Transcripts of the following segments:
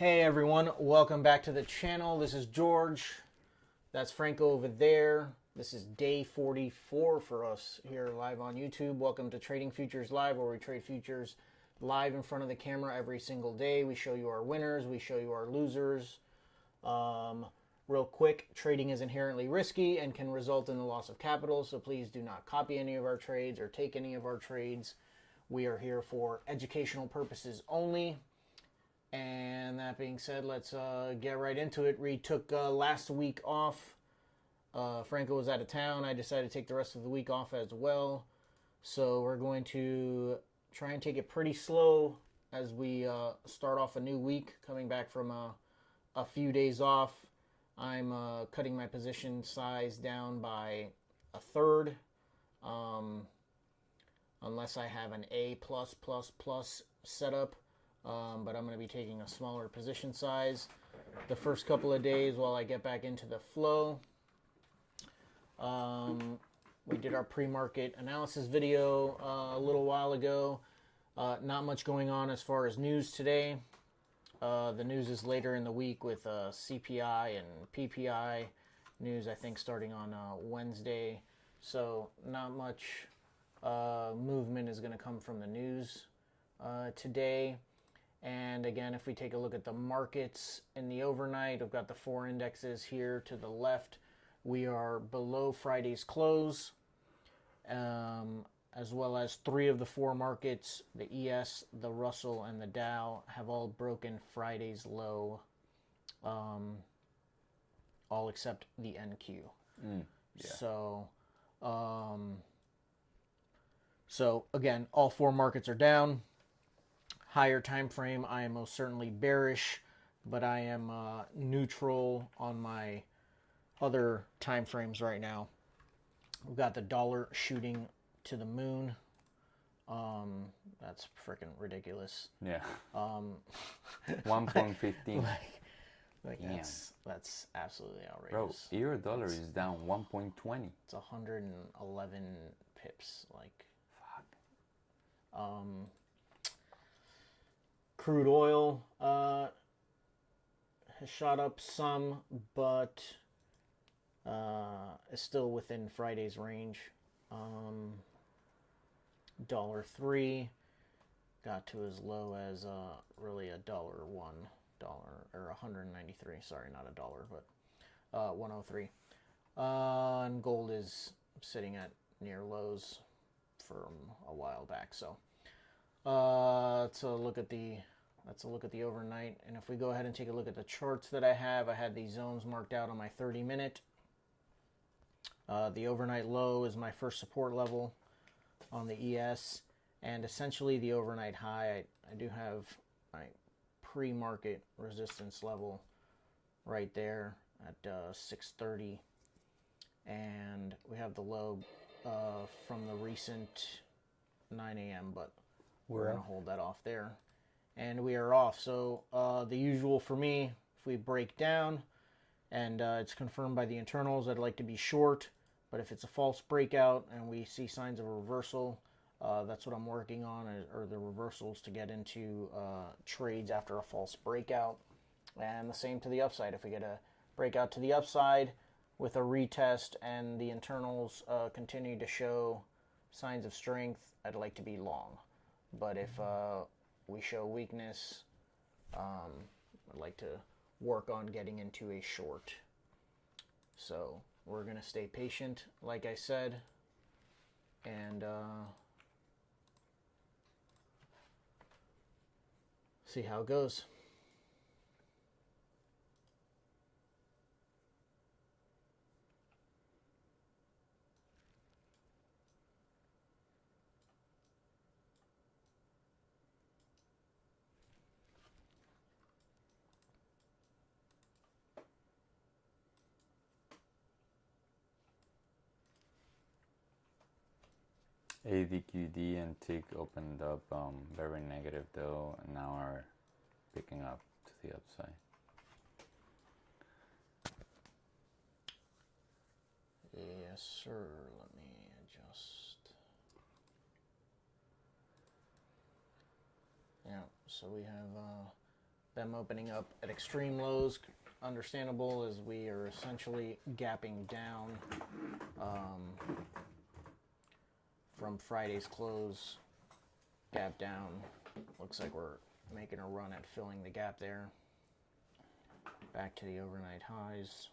Hey everyone, welcome back to the channel. This is George. That's Franco over there. This is day 44 for us here live on YouTube. Welcome to Trading Futures Live, where we trade futures live in front of the camera every single day. We show you our winners, we show you our losers. Real quick, trading is inherently risky and can result in the loss of capital, so please do not copy any of our trades or take any of our trades. We are here for educational purposes only. And that being said, let's get right into it. We took last week off. Franco was out of town. I decided to take the rest of the week off as well. So we're going to try and take it pretty slow as we start off a new week, coming back from a few days off. I'm cutting my position size down by a third, unless I have an A+++ setup. But I'm going to be taking a smaller position size the first couple of days while I get back into the flow. We did our pre-market analysis video a little while ago. Not much going on as far as news today. The news is later in the week with CPI and PPI news, I think, starting on Wednesday. So not much movement is going to come from the news today. And again, if we take a look at the markets in the overnight, I've got the four indexes here to the left. We are below Friday's close, as well as three of the four markets, the ES, the Russell, and the Dow, have all broken Friday's low, all except the NQ. Yeah. So again, all four markets are down. Higher time frame, I am most certainly bearish, but I am neutral on my other time frames right now. We've got the dollar shooting to the moon. That's freaking ridiculous. Yeah. 1.15. Like that's absolutely outrageous. Bro, euro dollar is down 1.20. It's 111 pips. Like, fuck. Crude oil has shot up some, but is still within Friday's range. $1.03 got to as low as really $1.01 or 193. Sorry, not a dollar, but 103. And gold is sitting at near lows from a while back. So let's look at the overnight. And if we go ahead and take a look at the charts that I had these zones marked out on my 30-minute. The overnight low is my first support level on the ES, and essentially the overnight high, I do have my pre-market resistance level right there at 630, and we have the low from the recent 9 a.m., but we're going to hold that off there. And we are off. So the usual for me, if we break down and it's confirmed by the internals, I'd like to be short. But if it's a false breakout and we see signs of a reversal, that's what I'm working on, are the reversals to get into trades after a false breakout. And the same to the upside. If we get a breakout to the upside with a retest and the internals continue to show signs of strength, I'd like to be long. But if we show weakness, I'd like to work on getting into a short. So we're going to stay patient, like I said, and see how it goes. ADQD and TIC opened up very negative though, and now are picking up to the upside. Yes, sir. Let me adjust. Yeah, so we have them opening up at extreme lows. Understandable, as we are essentially gapping down from Friday's close. Gap down. Looks like we're making a run at filling the gap there. Back to the overnight highs.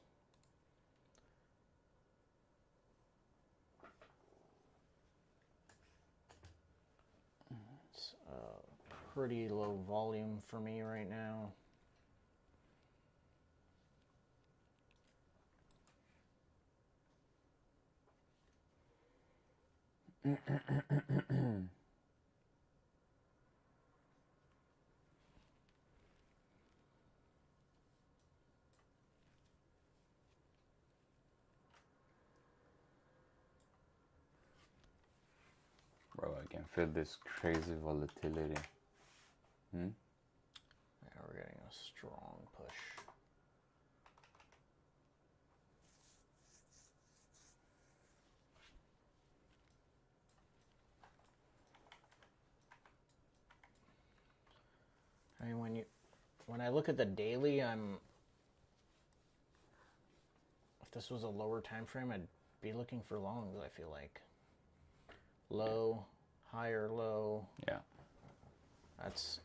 It's pretty low volume for me right now. Bro, I can feel this crazy volatility. Yeah, we're getting a strong push. I mean, when I look at the daily, if this was a lower time frame, I'd be looking for longs, I feel like. Low, higher low. Yeah. That's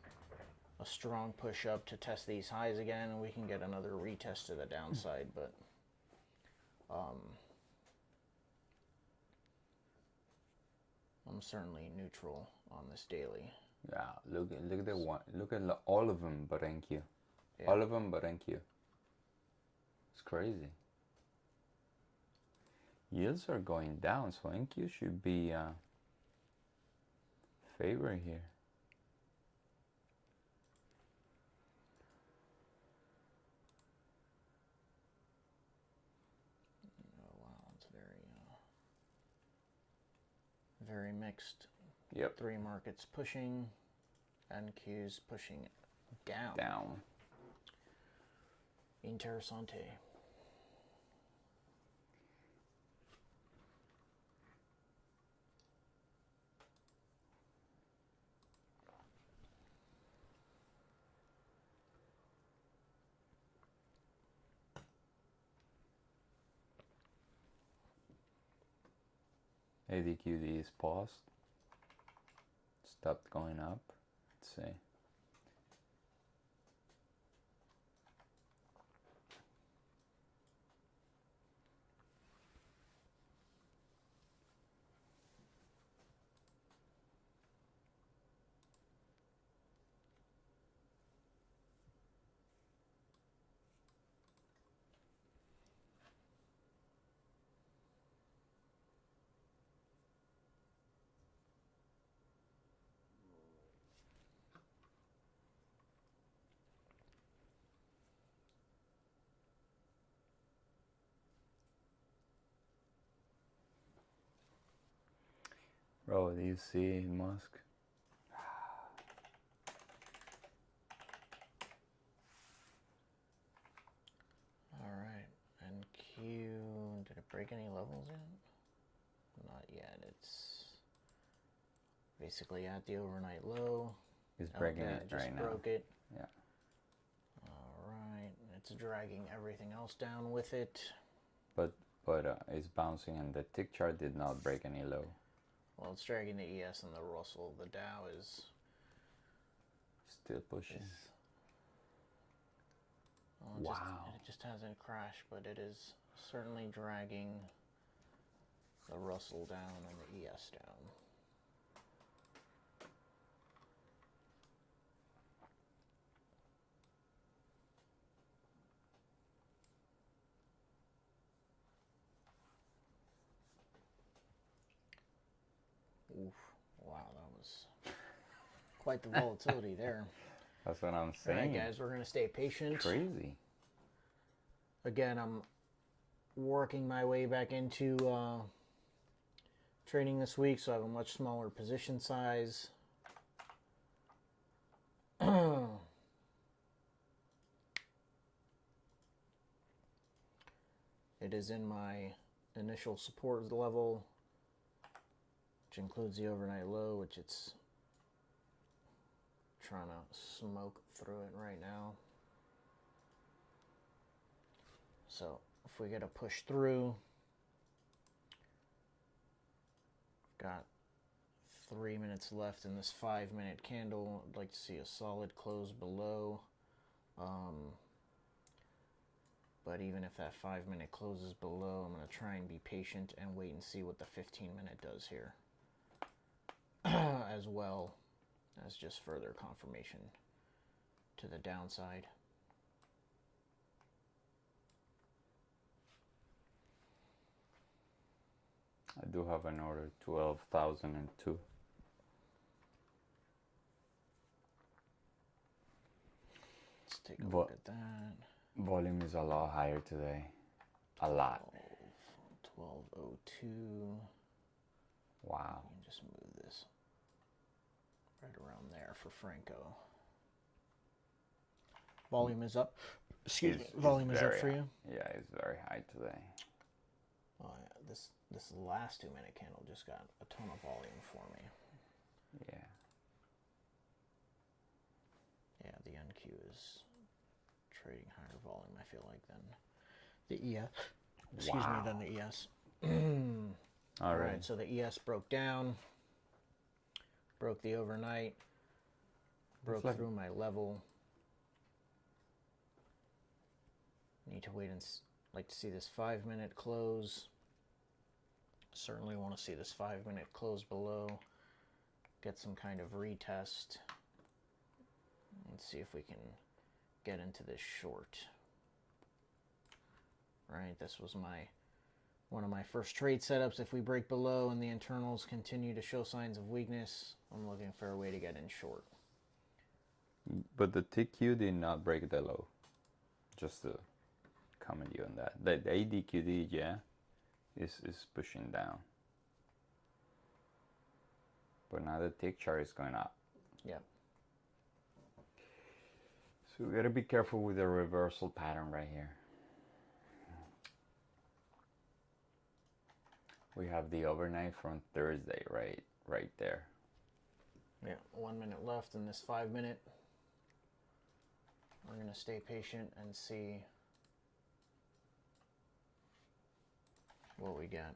a strong push up to test these highs again, and we can get another retest to the downside, but I'm certainly neutral on this daily. Yeah, look at the one. Look at all of them, but NQ. Yeah. All of them, but NQ. It's crazy. Yields are going down, so NQ should be favor here. Oh wow, it's very mixed. Yep. Three markets pushing, NQ's pushing down. Down. Interessante. ADQD is paused. Stopped going up. Let's see. Bro, do you see Musk? Alright, NQ, did it break any levels yet? Not yet, it's basically at the overnight low. He's breaking it just right now. broke it. Yeah. Alright, it's dragging everything else down with it. But it's bouncing, and the tick chart did not break any low. Well, it's dragging the ES and the Russell. The Dow is still pushing. Wow. It just hasn't crashed, but it is certainly dragging the Russell down and the ES down. Oof. Wow, that was quite the volatility there. That's what I'm saying. All right, guys, we're going to stay patient. Crazy. Again, I'm working my way back into trading this week, so I have a much smaller position size. It is in my initial support level, which includes the overnight low, which it's trying to smoke through it right now. So if we get a push through, got 3 minutes left in this 5-minute candle. I'd like to see a solid close below. But even if that 5-minute closes below, I'm going to try and be patient and wait and see what the 15-minute does here. As well as just further confirmation to the downside. I do have an order, 12,002. Let's take a look at that. Volume is a lot higher today. A lot. 1202. Wow. You can just move this right around there for Franco. Volume is up. Excuse me. Volume is up for you? Yeah, it's very high today. Oh, yeah. This last 2-minute candle just got a ton of volume for me. Yeah. Yeah, the NQ is trading higher volume, I feel like, than the ES. Excuse me, than the ES. All right, so the ES broke down, broke the overnight, broke through my level. Need to wait and like to see this 5-minute close. Certainly want to see this 5-minute close below. Get some kind of retest. Let's see if we can get into this short. Right, this was one of my first trade setups. If we break below and the internals continue to show signs of weakness, I'm looking for a way to get in short. But the TQ did not break the low. Just to comment you on that. The ADQD, yeah, is pushing down. But now the tick chart is going up. Yeah. So we gotta be careful with the reversal pattern right here. We have the overnight from Thursday right there. Yeah, 1 minute left in this 5-minute. We're gonna stay patient and see what we got.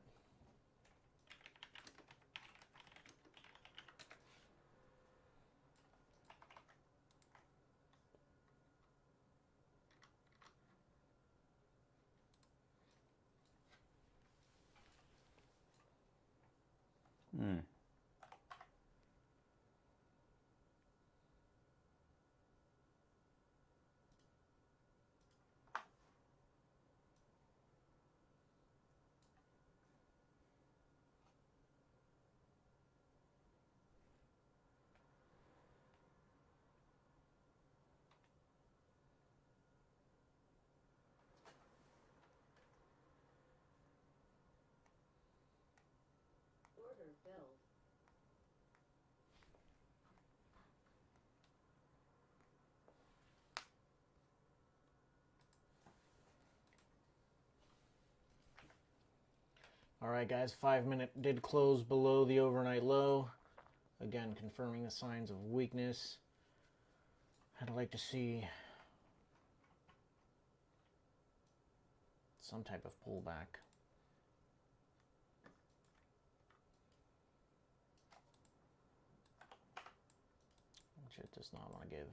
All right, guys, 5-minute did close below the overnight low. Again, confirming the signs of weakness. I'd like to see some type of pullback. Which it does not want to give.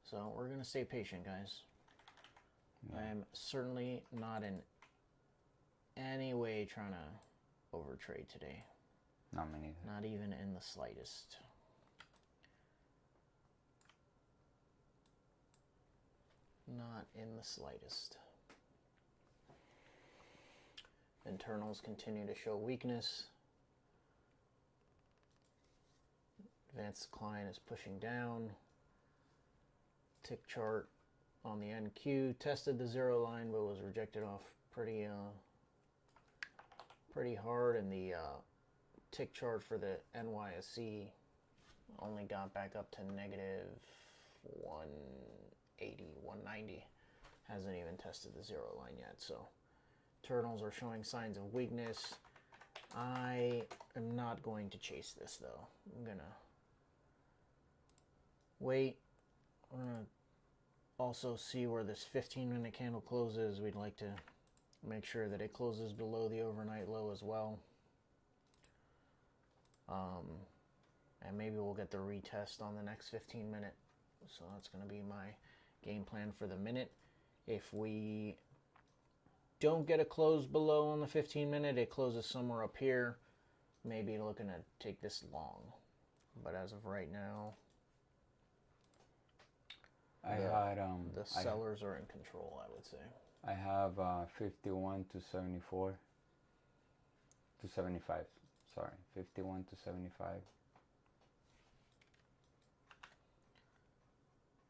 So we're going to stay patient, guys. I am certainly not in any way trying to overtrade today. Not me neither. Not even in the slightest. Not in the slightest. Internals continue to show weakness. Advanced decline is pushing down. Tick chart on the NQ tested the zero line but was rejected off pretty hard, and the tick chart for the NYSE only got back up to negative 180, 190. Hasn't even tested the zero line yet. So internals are showing signs of weakness. I am not going to chase this though. I'm gonna wait. We're going to also see where this 15-minute candle closes. We'd like to make sure that it closes below the overnight low as well. And maybe we'll get the retest on the next 15-minute. So that's going to be my game plan for the minute. If we don't get a close below on the 15-minute, it closes somewhere up here. Maybe looking to take this long. But as of right now, the sellers are in control, I would say. I have 51 to 74 to 75. Sorry, 51 to 75.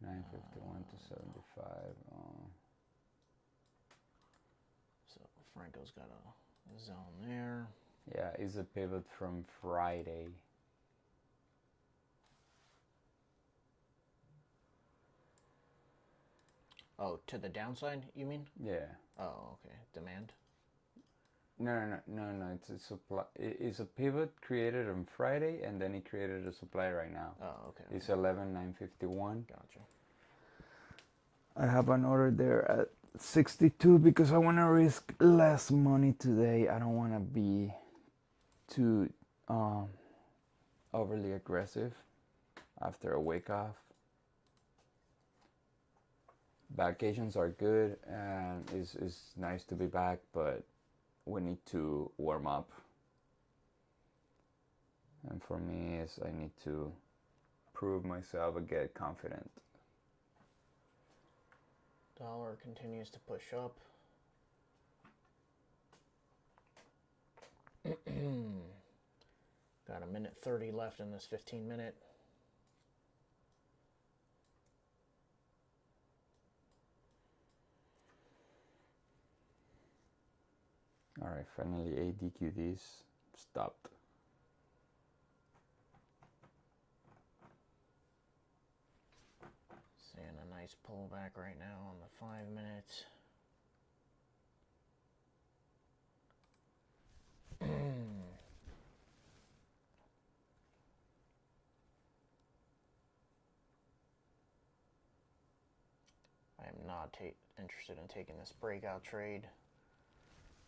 951 to 75. So Franco's got a zone there. Yeah, it's a pivot from Friday. Oh, to the downside, you mean? Yeah. Oh, okay. Demand? No. It's a supply. It's a pivot created on Friday, and then it created a supply right now. Oh, okay. It's 11,951. Gotcha. I have an order there at 62 because I want to risk less money today. I don't want to be too overly aggressive after a week off. Vacations are good and it's nice to be back, but we need to warm up. And for me, I need to prove myself and get confident. Dollar continues to push up. Got a minute 30 left in this 15-minute. All right, finally ADQDs stopped. Seeing a nice pullback right now on the 5 minutes. I am not interested in taking this breakout trade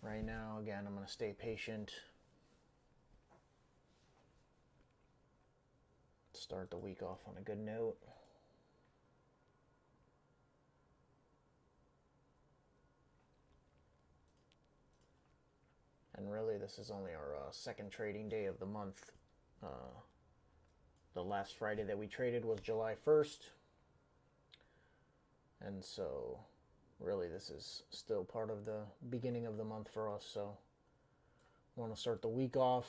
right now. Again, I'm going to stay patient. Start the week off on a good note. And really, this is only our second trading day of the month. The last Friday that we traded was July 1st. And so, really, this is still part of the beginning of the month for us. So, want to start the week off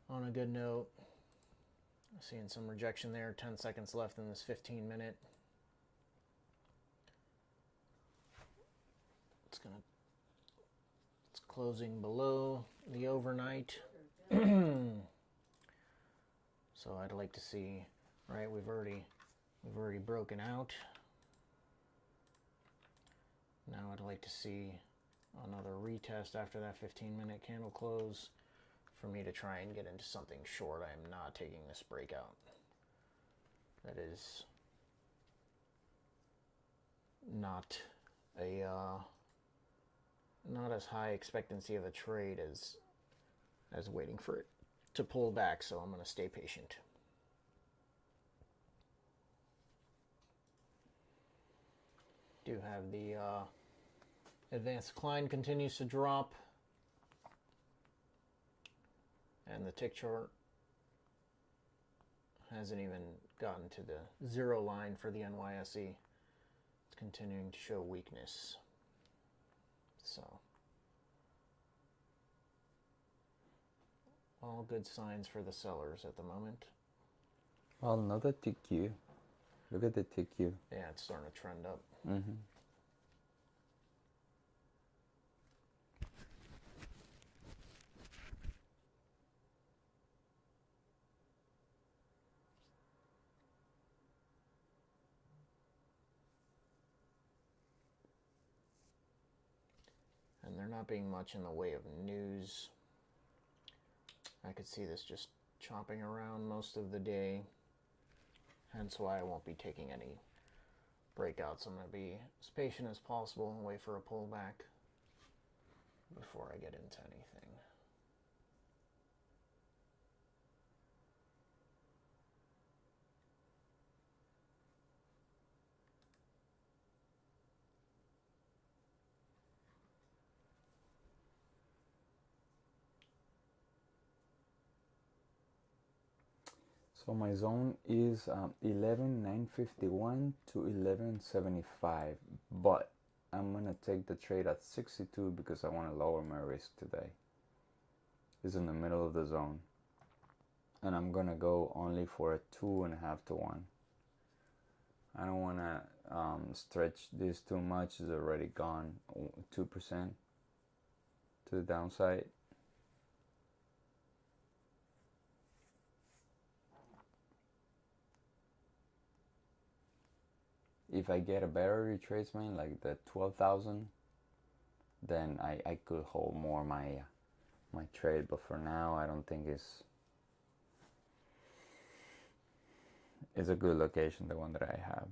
on a good note. Seeing some rejection there. 10 seconds left in this 15-minute. It's closing below the overnight. So I'd like to see, right, we've already broken out. Now I'd like to see another retest after that 15-minute candle close for me to try and get into something short. I am not taking this breakout. That is not a not as high expectancy of a trade as waiting for it to pull back, so I'm going to stay patient. Do have the advanced decline continues to drop, and the tick chart hasn't even gotten to the zero line for the NYSE. It's continuing to show weakness. So, all good signs for the sellers at the moment. Well, another TQ. Look at the TQ. Yeah, it's starting to trend up. Mm-hmm. And there not being much in the way of news. I could see this just chopping around most of the day. hence why I won't be taking any breakouts. I'm going to be as patient as possible and wait for a pullback before I get into anything. So my zone is 11,951 to 11,75, but I'm gonna take the trade at 62 because I want to lower my risk today. It's in the middle of the zone, and I'm gonna go only for a 2.5 to 1. I don't want to stretch this too much. It's already gone 2% to the downside. If I get a better retracement like the 12,000, then I could hold more my trade. But for now, I don't think it's a good location, the one that I have.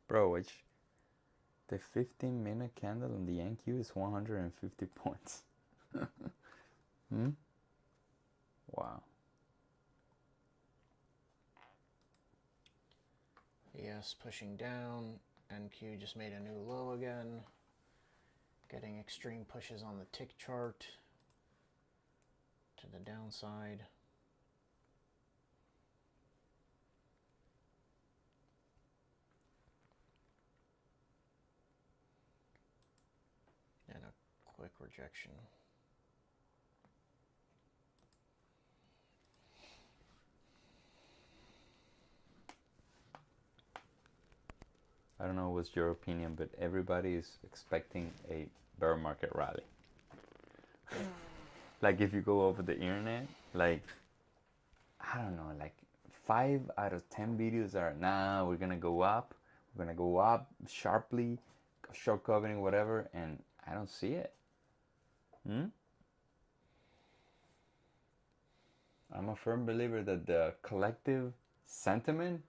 Bro, the 15-minute candle on the NQ is 150 points. Wow. ES pushing down. NQ just made a new low again. Getting extreme pushes on the tick chart to the downside. And a quick rejection. I don't know what's your opinion, but everybody is expecting a bear market rally. Like if you go over the internet, like, I don't know, like 5 out of 10 videos are, nah, we're gonna go up sharply, short covering, whatever, and I don't see it. I'm a firm believer that the collective sentiment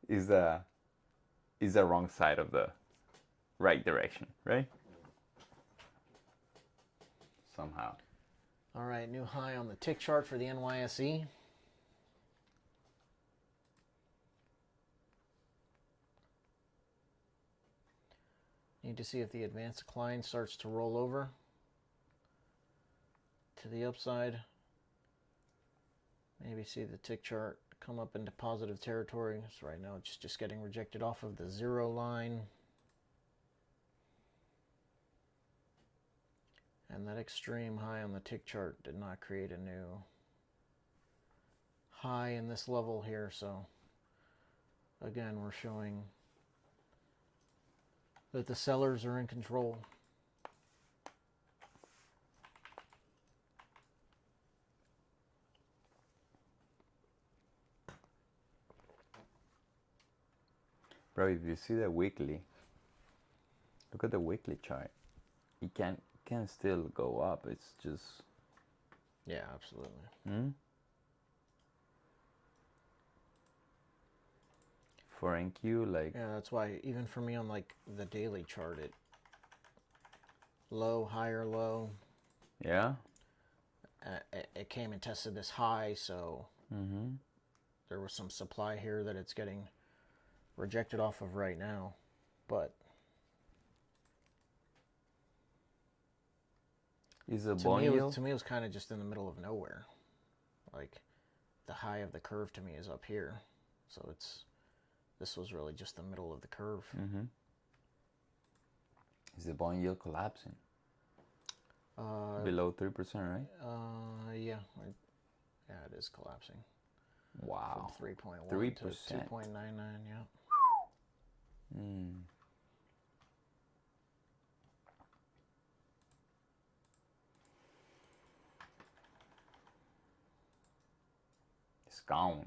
is the wrong side of the right direction, right? Somehow. All right, new high on the tick chart for the NYSE. Need to see if the advanced decline starts to roll over to the upside. Maybe see the tick chart come up into positive territory. So right now it's just getting rejected off of the 0 line. And that extreme high on the tick chart did not create a new high in this level here. So again, we're showing that the sellers are in control. Bro, if you see the weekly, look at the weekly chart. It can still go up. It's just, yeah, absolutely. For NQ, like, yeah, that's why even for me on like the daily chart, it low, higher, low. yeah, it came and tested this high, so Mm-hmm. there was some supply here that it's getting rejected off of right now. But Is the to bond me, yield? it was kind of just in the middle of nowhere. Like the high of the curve to me is up here, so this was really just the middle of the curve. Mm-hmm. Is the bond yield collapsing? Below 3%, right? Yeah, yeah, it is collapsing. Wow. From 3.1 to 3%. 2.99. Yeah. Mm. It's gone.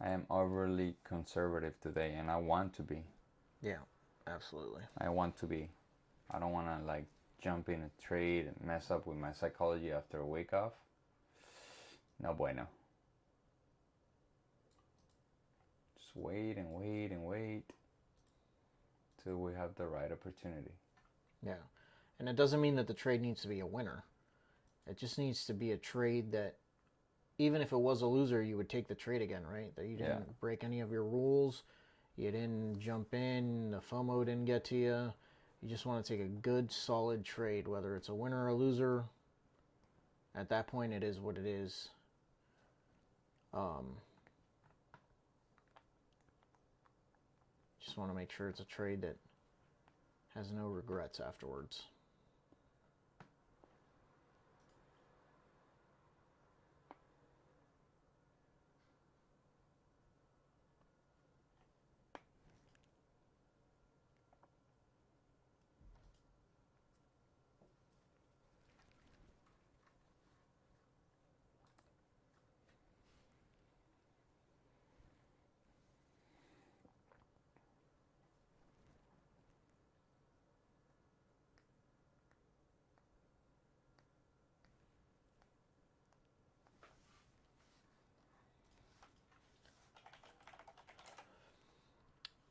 I am overly conservative today, and I want to be. Yeah, absolutely. I want to be. I don't want to like jump in a trade and mess up with my psychology after a week off. No bueno. Just wait and wait and wait till we have the right opportunity. Yeah. And it doesn't mean that the trade needs to be a winner. It just needs to be a trade that, even if it was a loser, you would take the trade again, right? That you didn't break any of your rules. You didn't jump in. The FOMO didn't get to you. You just want to take a good, solid trade, whether it's a winner or a loser. At that point, it is what it is. Just want to make sure it's a trade that has no regrets afterwards.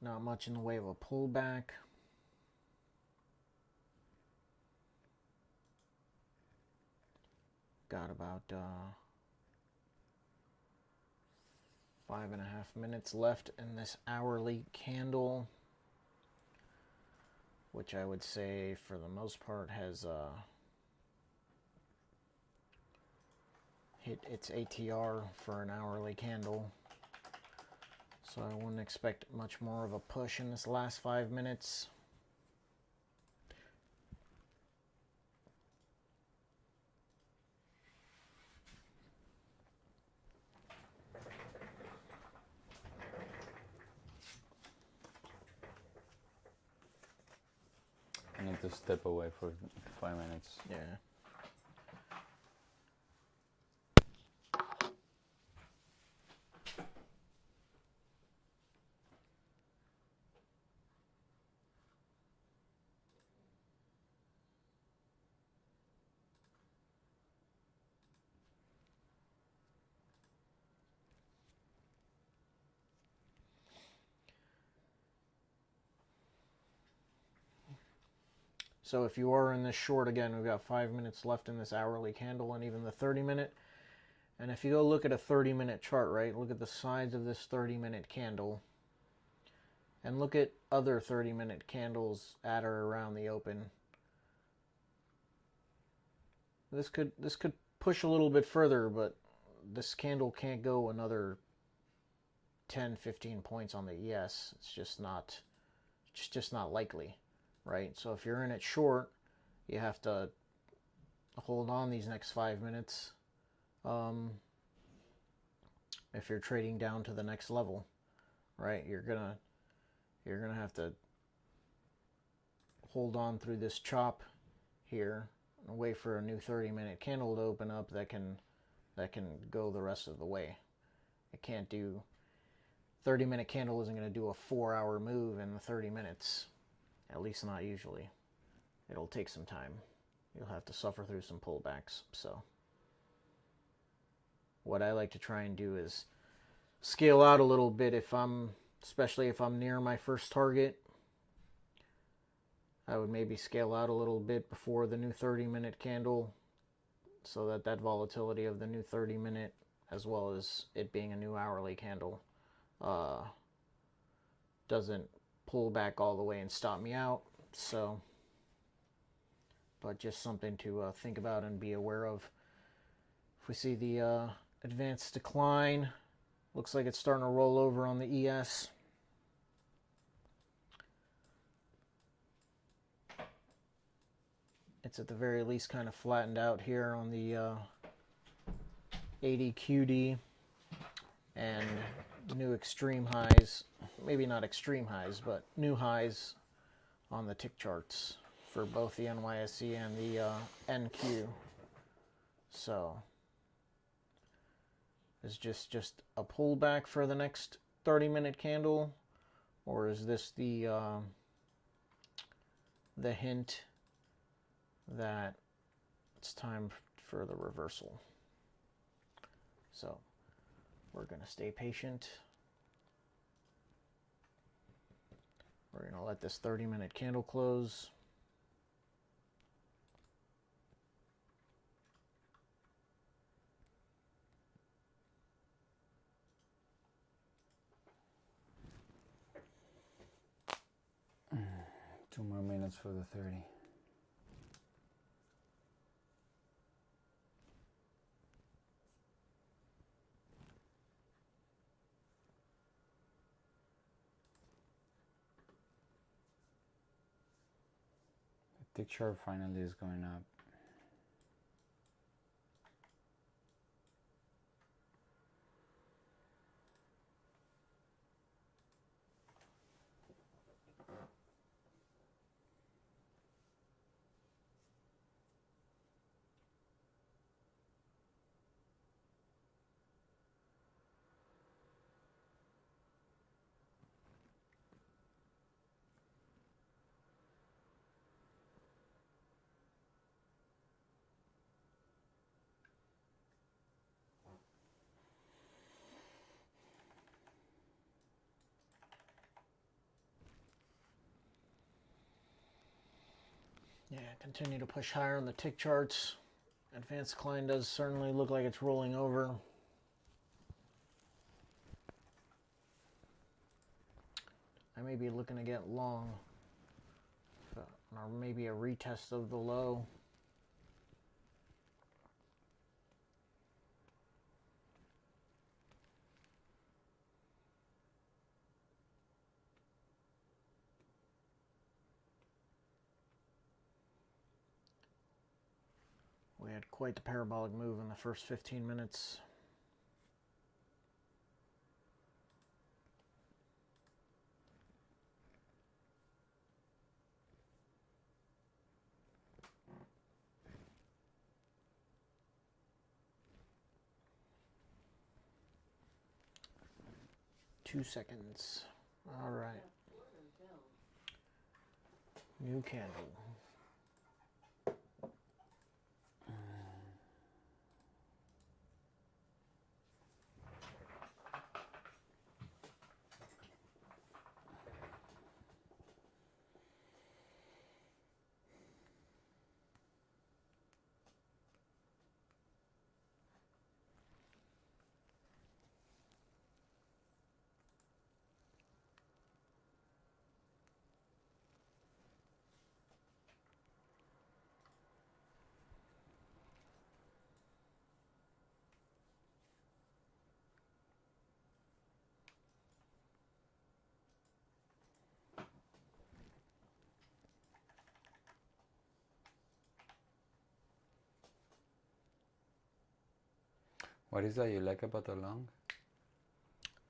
Not much in the way of a pullback. Got about 5.5 minutes left in this hourly candle, which I would say for the most part has hit its ATR for an hourly candle. So I wouldn't expect much more of a push in this last 5 minutes. I need to step away for 5 minutes. Yeah. So if you are in this short, again, we've got 5 minutes left in this hourly candle and even the 30-minute. And if you go look at a 30-minute chart, right, look at the sides of this 30-minute candle. And look at other 30-minute candles at or around the open. This could push a little bit further, but this candle can't go another 10, 15 points on the ES. It's just not likely, right? So if you're in it short, you have to hold on these next 5 minutes. If you're trading down to the next level, right? You're gonna have to hold on through this chop here and wait for a new 30-minute candle to open up that can go the rest of the way. It can't do 30-minute candle isn't going to do a 4-hour move in the 30 minutes. At least not usually. It'll take some time. You'll have to suffer through some pullbacks. So what I like to try and do is scale out a little bit especially if I'm near my first target. I would maybe scale out a little bit before the new 30-minute candle so that that volatility of the new 30-minute, as well as it being a new hourly candle, doesn't pull back all the way and stop me out. So, but just something to think about and be aware of. If we see the advanced decline, looks like it's starting to roll over on the ES. It's at the very least kind of flattened out here on the 80 QD, and new extreme highs, maybe not extreme highs, but new highs on the tick charts for both the NYSE and the NQ. So is just a pullback for the next 30-minute candle, or is this the hint that it's time for the reversal? So we're going to stay patient. We're going to let this 30-minute candle close. Two more minutes for the 30. The tick chart finally is going up. Yeah, continue to push higher on the tick charts. Advanced decline does certainly look like it's rolling over. I may be looking to get long, or maybe a retest of the low. We had quite the parabolic move in the first 15 minutes. Two seconds. All right. New candle. What is that you like about the long?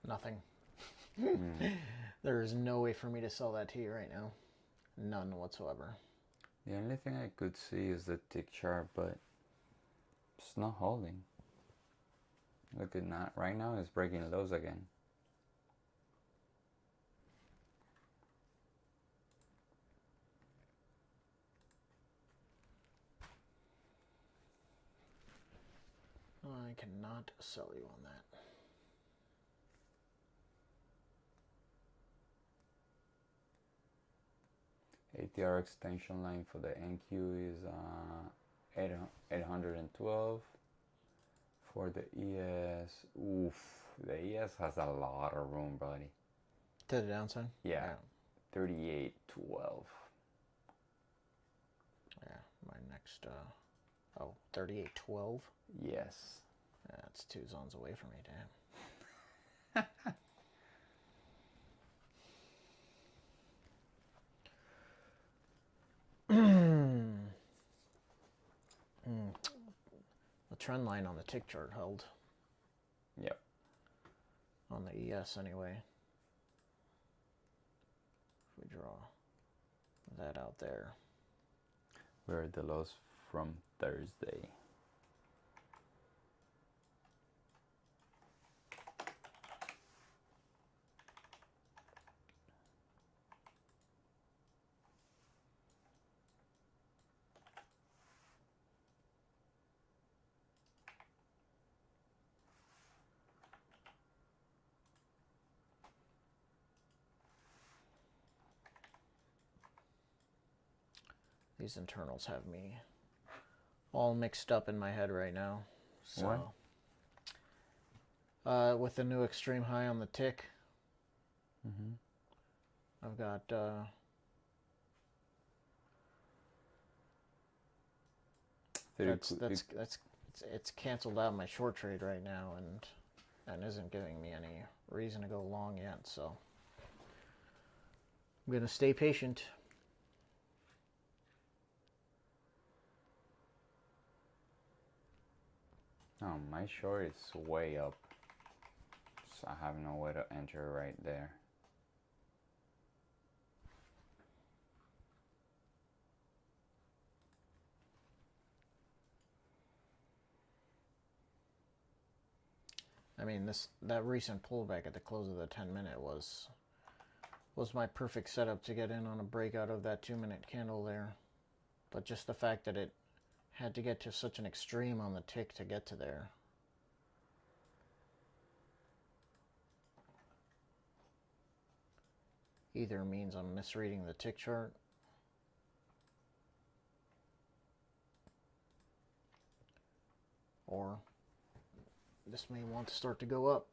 Nothing. There is no way for me to sell that to you right now. None whatsoever. The only thing I could see is the tick chart, but it's not holding. Look at that. Right now it's breaking lows again. I cannot sell you on that. ATR extension line for the NQ is 812. For the ES, oof, the ES has a lot of room, buddy. To the downside? Yeah. 3812. Yeah, my next, 3812? Yes. That's 2 zones away from me, damn. The trend line on the tick chart held. Yep. On the ES anyway. If we draw that out there. Where are the lows from Thursday? These internals have me all mixed up in my head right now. So, with the new extreme high on the tick, I've got it's canceled out my short trade right now, and isn't giving me any reason to go long yet. So I'm gonna stay patient. Oh, my short is way up, so I have no way to enter right there. I mean, that recent pullback at the close of the 10-minute was my perfect setup to get in on a breakout of that 2-minute candle there. But just the fact that it had to get to such an extreme on the tick to get to there. Either means I'm misreading the tick chart, or this may want to start to go up.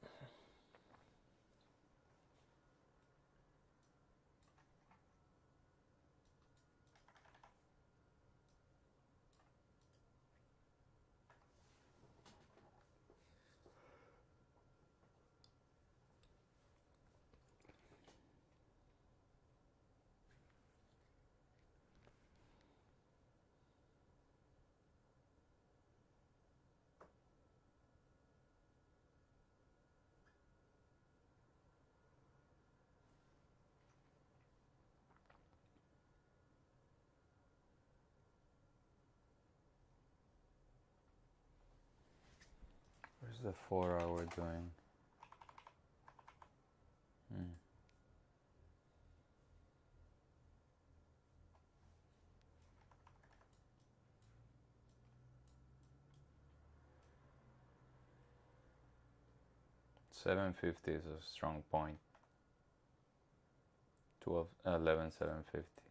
Where's the 4-hour doing? 750 is a strong point. 11,750.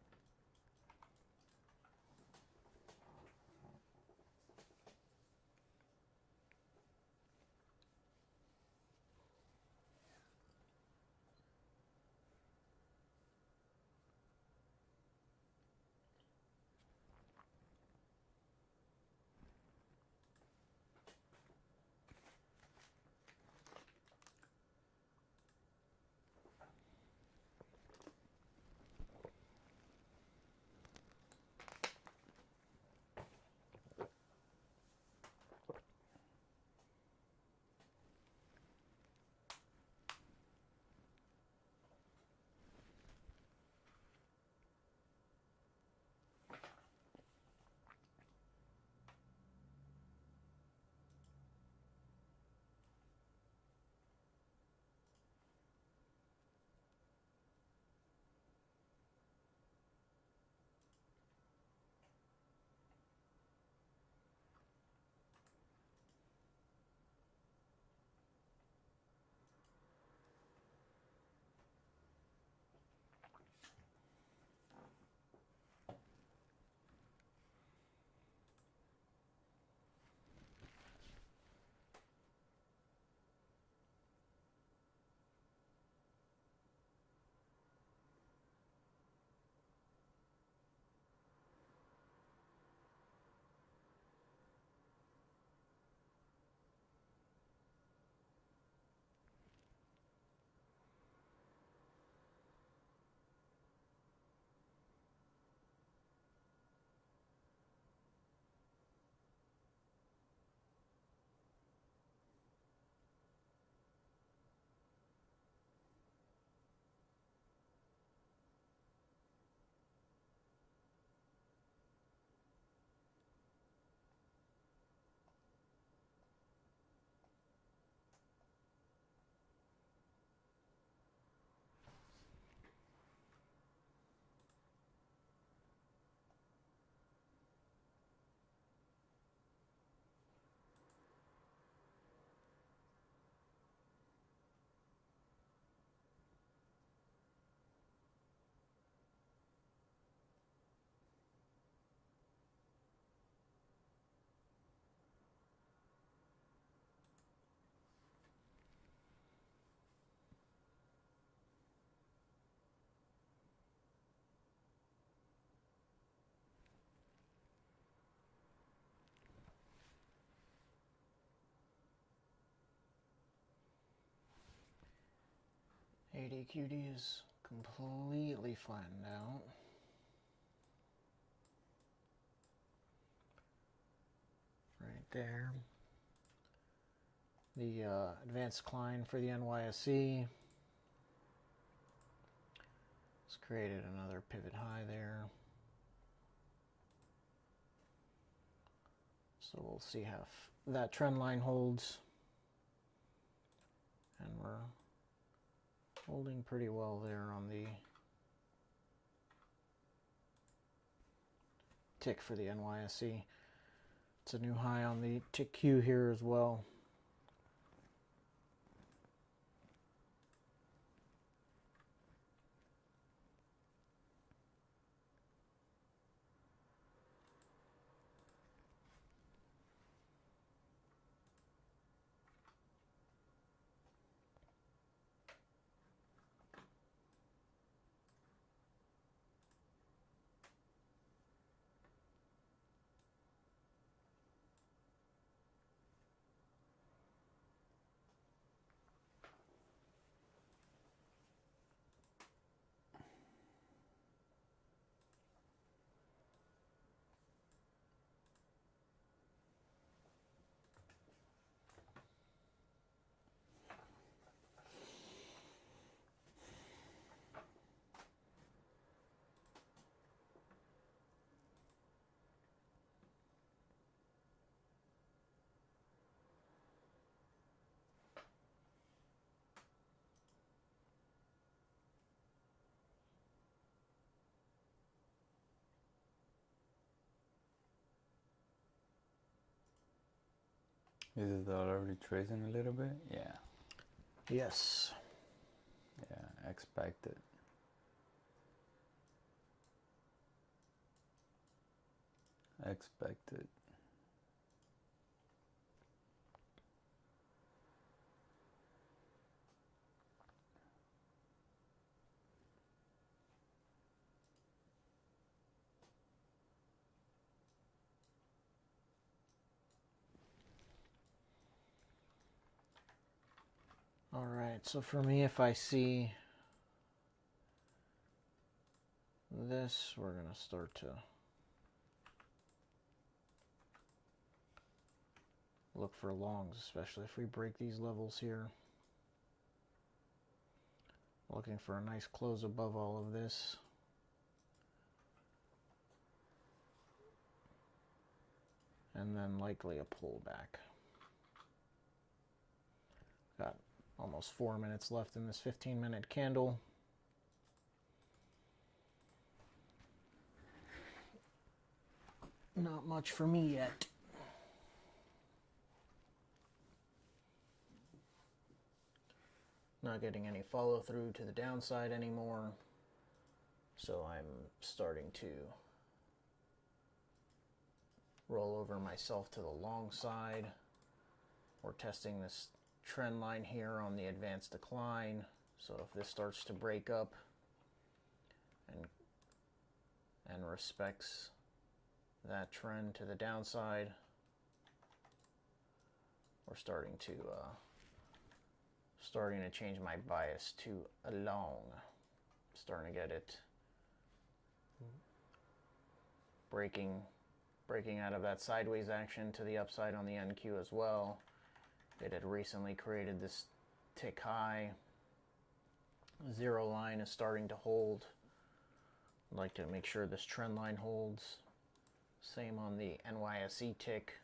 ADQD is completely flattened out. Right there. The advanced decline for the NYSE. It's created another pivot high there. So we'll see how that trend line holds. And we're holding pretty well there on the tick for the NYSE. It's a new high on the tick Q here as well. Is it already tracing a little bit? Yeah. Yes. Yeah, expected. Expected. All right, so for me, if I see this, we're going to start to look for longs, especially if we break these levels here. Looking for a nice close above all of this. And then likely a pullback. Got almost 4 minutes left in this 15-minute candle. Not much for me yet. Not getting any follow through to the downside anymore. So I'm starting to roll over myself to the long side. We're testing this trend line here on the advanced decline. So if this starts to break up and respects that trend to the downside, we're starting to change my bias to a long. Starting to get it breaking out of that sideways action to the upside on the NQ as well. It had recently created this tick high. Zero line is starting to hold. I'd like to make sure this trend line holds. Same on the NYSE tick.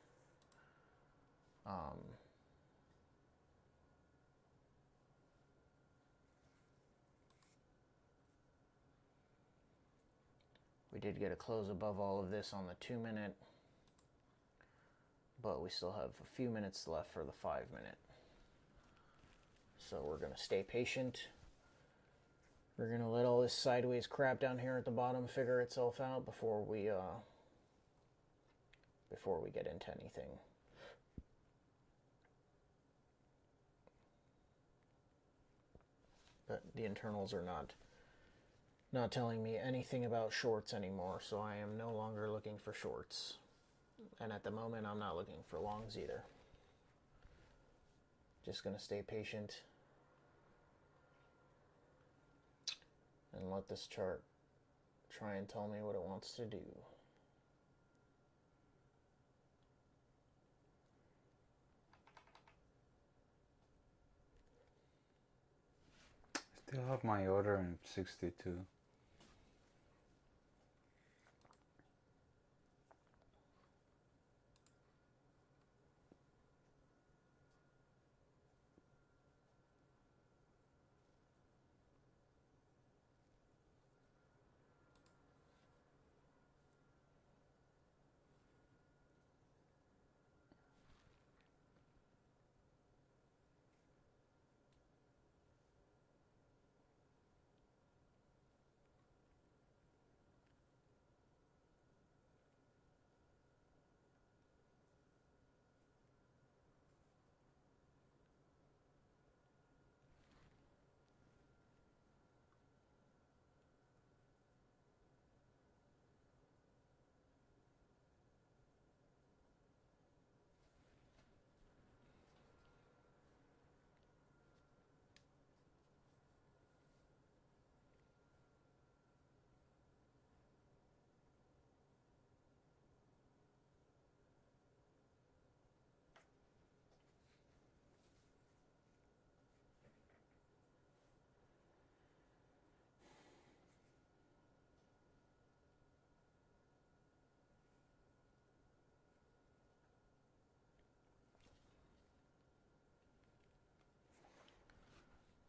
We did get a close above all of this on the 2-minute, but we still have a few minutes left for the 5-minute. So we're going to stay patient. We're going to let all this sideways crap down here at the bottom figure itself out before we get into anything. But the internals are not telling me anything about shorts anymore, so I am no longer looking for shorts. And at the moment, I'm not looking for longs either. Just going to stay patient. let this chart try and tell me what it wants to do. Still have my order in 62.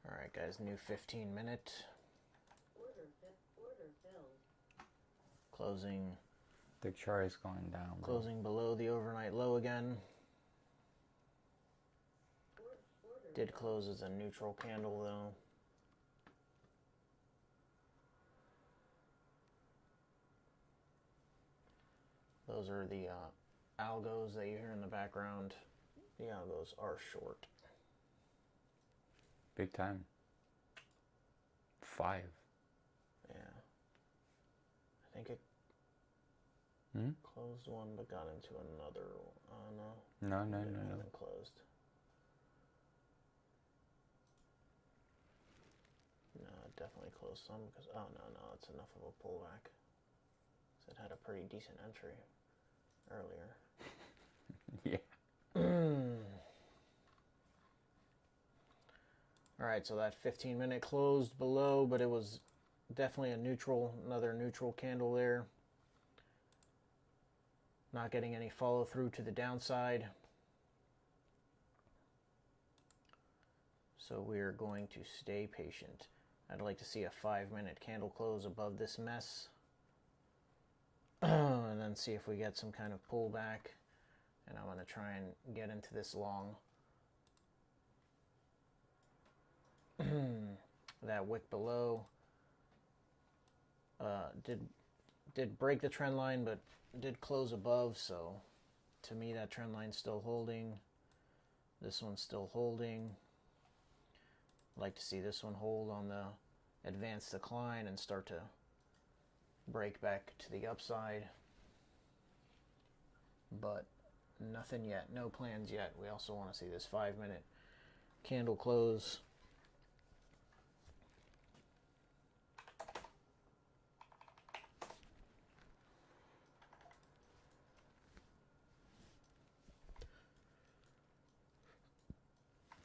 All right, guys, new 15-minute. Order filled. Closing. The chart is going down, bro. Closing below the overnight low again. Did close as a neutral candle though. Those are the algos that you hear in the background. The algos are short. Big time. 5. Yeah. I think it closed one but got into another. No. No. It hasn't closed. No, it definitely closed some because, oh no, it's enough of a pullback. So it had a pretty decent entry earlier. Yeah. Alright, so that 15-minute closed below, but it was definitely a neutral, another neutral candle there. Not getting any follow through to the downside. So we're going to stay patient. I'd like to see a 5-minute candle close above this mess. And then see if we get some kind of pullback. And I'm going to try and get into this long. That wick below did break the trend line, but did close above, so to me that trend line's still holding. This one's still holding. I'd like to see this one hold on the advanced decline and start to break back to the upside, but nothing yet, no plans yet. We also want to see this 5-minute candle close.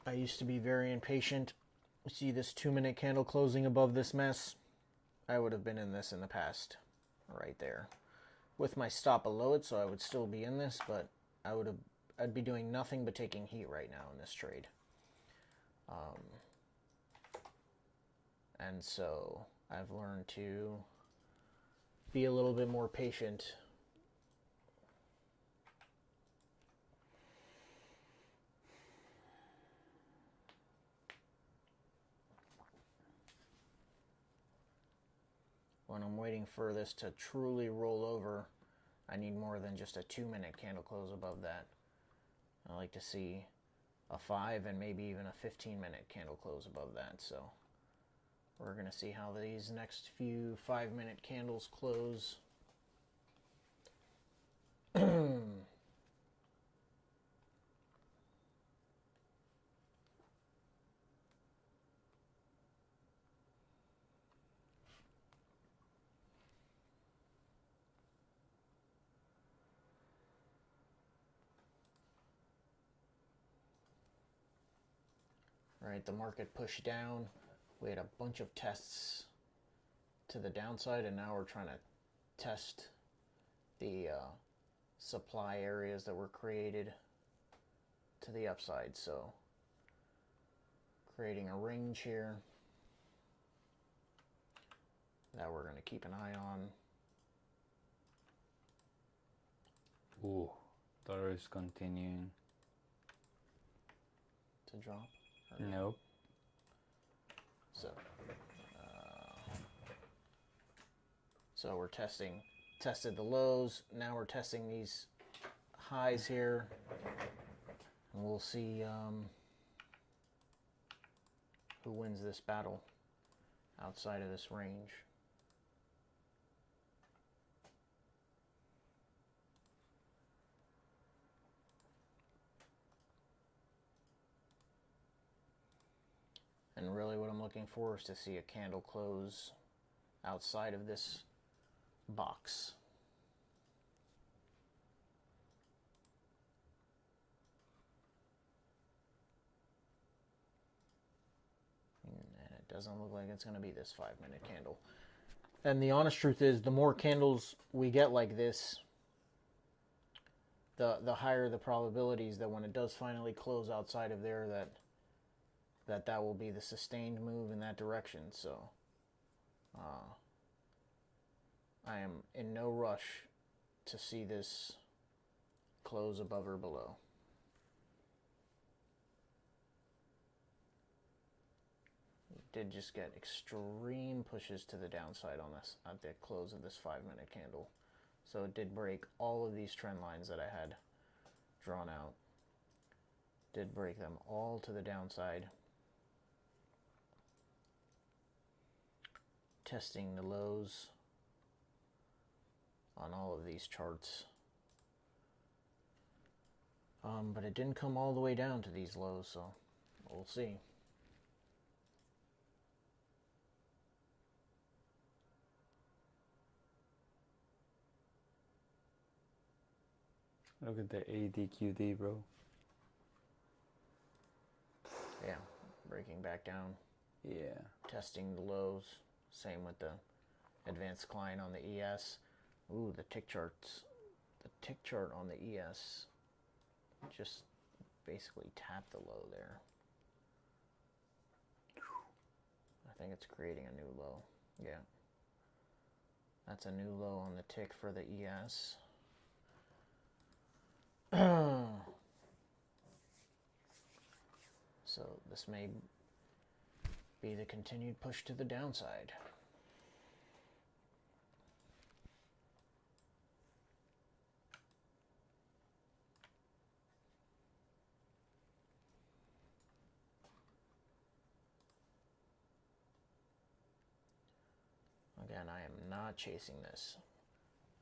I used to be very impatient. See this 2-minute candle closing above this mess? I would have been in this in the past, right there, with my stop below it, so I would still be in this, but I'd be doing nothing but taking heat right now in this trade. And so I've learned to be a little bit more patient. When I'm waiting for this to truly roll over, I need more than just a 2-minute candle close above that. I like to see a 5 and maybe even a 15-minute candle close above that. So we're going to see how these next few 5-minute candles close. right? The market pushed down. We had a bunch of tests to the downside, and now we're trying to test the supply areas that were created to the upside. So creating a range here that we're going to keep an eye on. Ooh, dollar is continuing To drop? Nope. So we're tested the lows. Now we're testing these highs here, and we'll see who wins this battle outside of this range. And really what I'm looking for is to see a candle close outside of this box. And it doesn't look like it's going to be this 5-minute candle. And the honest truth is, the more candles we get like this, the higher the probabilities that when it does finally close outside of there, that will be the sustained move in that direction. So I am in no rush to see this close above or below. We did just get extreme pushes to the downside on this at the close of this 5-minute candle. So it did break all of these trend lines that I had drawn out. Did break them all to the downside. Testing the lows on all of these charts. But it didn't come all the way down to these lows, so we'll see. Look at the ADQD, bro. Yeah, breaking back down. Yeah. Testing the lows. Same with the advanced decline on the ES. Ooh, the tick charts. The tick chart on the ES just basically tapped the low there. I think it's creating a new low. Yeah. That's a new low on the tick for the ES. So this may be the continued push to the downside. Again, I am not chasing this.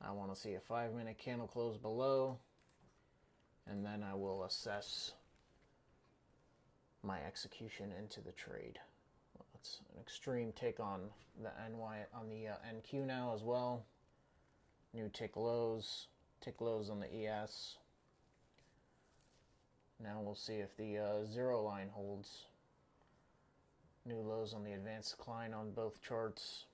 I want to see a 5-minute candle close below, and then I will assess my execution into the trade. Well, it's an extreme tick on the NQ now as well. New tick lows on the ES. Now we'll see if the zero line holds. New lows on the advanced decline on both charts.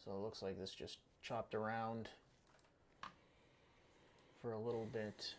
So it looks like this just chopped around for a little bit.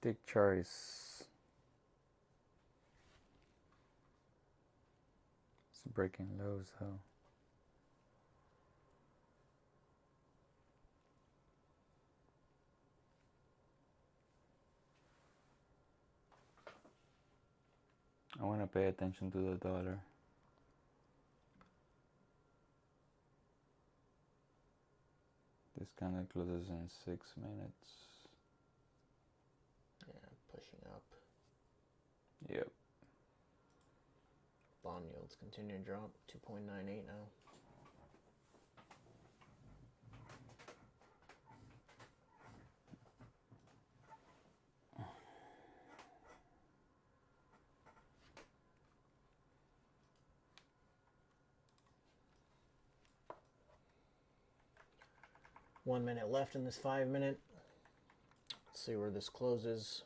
Tick chart is breaking lows though. I want to pay attention to the dollar. This kind of closes in 6 minutes. Yeah, pushing up. Yep. Bond yields continue to drop, 2.98 now. One minute left in this 5 minute. Let's see where this closes.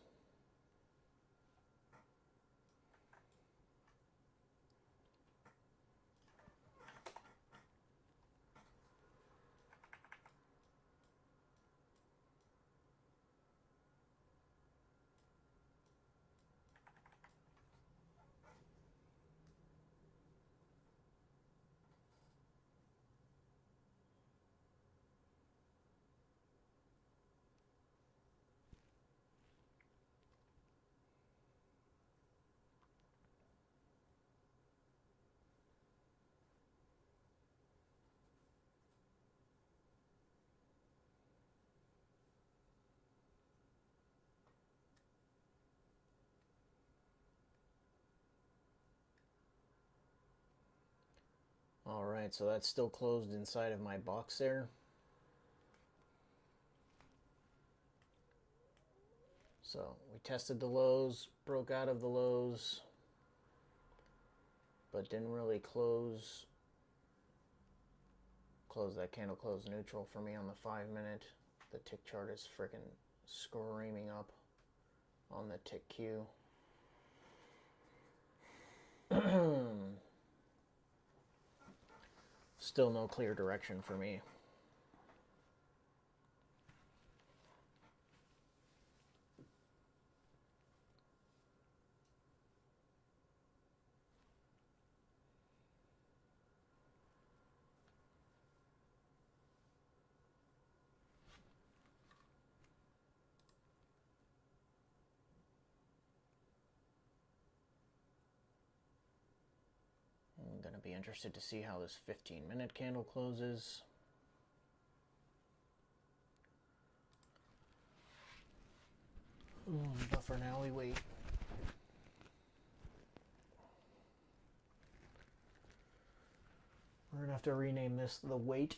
All right, so that's still closed inside of my box there. So we tested the lows, broke out of the lows, but didn't really close that candle closed neutral for me on the 5 minute. The tick chart is freaking screaming up on the tick Q. Still no clear direction for me. I'm going to be interested to see how this 15-minute candle closes. But for now, we wait. We're going to have to rename this the wait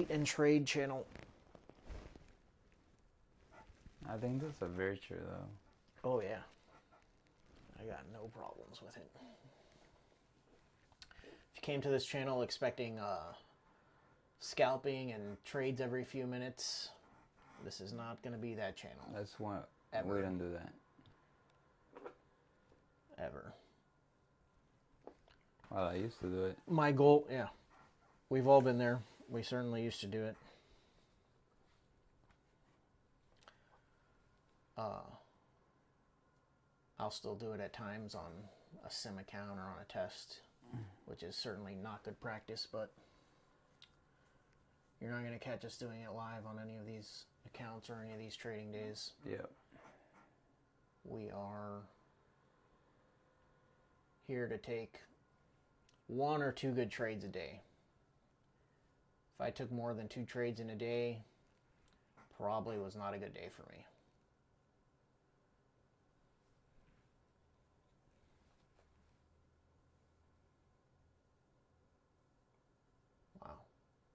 and trade channel. I think that's a virtue, though. Oh, yeah. I got no problems with it. If you came to this channel expecting scalping and trades every few minutes, this is not going to be that channel. That's why Ever. we don't do that. Ever. Well, I used to do it. My goal, yeah. We've all been there. We certainly used to do it. I'll still do it at times on a sim account or on a test, which is certainly not good practice, but you're not going to catch us doing it live on any of these accounts or any of these trading days. Yep. We are here to take 1 or 2 good trades a day. If I took more than 2 trades in a day, probably was not a good day for me. Wow.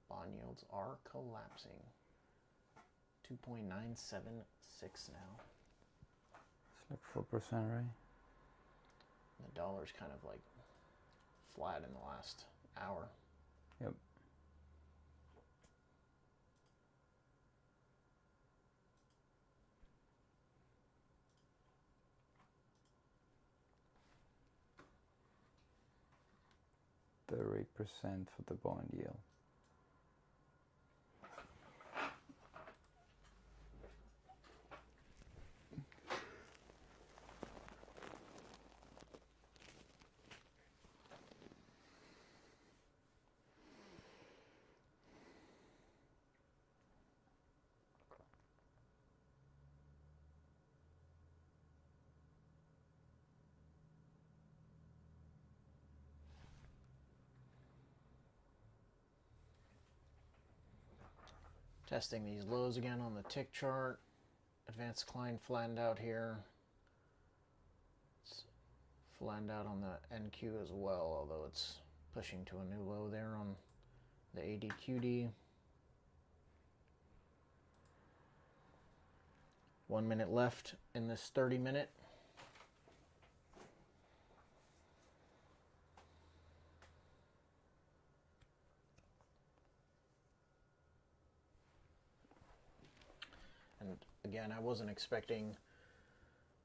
Bond yields are collapsing. 2.976 now. It's like 4%, right? The dollar's kind of like flat in the last hour. Yep. The 8% for the bond yield. Testing these lows again on the tick chart. Advanced decline flattened out here. It's flattened out on the NQ as well, although it's pushing to a new low there on the ADQD. 1 minute left in this 30-minute. And again, I wasn't expecting,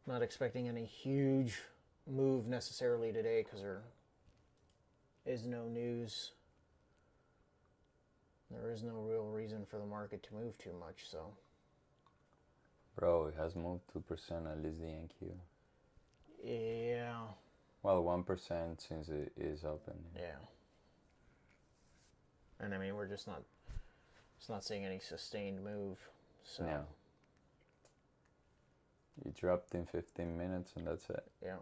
not expecting any huge move necessarily today because there is no news. There is no real reason for the market to move too much, so. Bro, it has moved 2% at least the NQ. Yeah. Well, 1% since it is open. Yeah. And I mean, we're just not, it's not seeing any sustained move, so. Yeah. You dropped in 15 minutes and that's it. Yeah.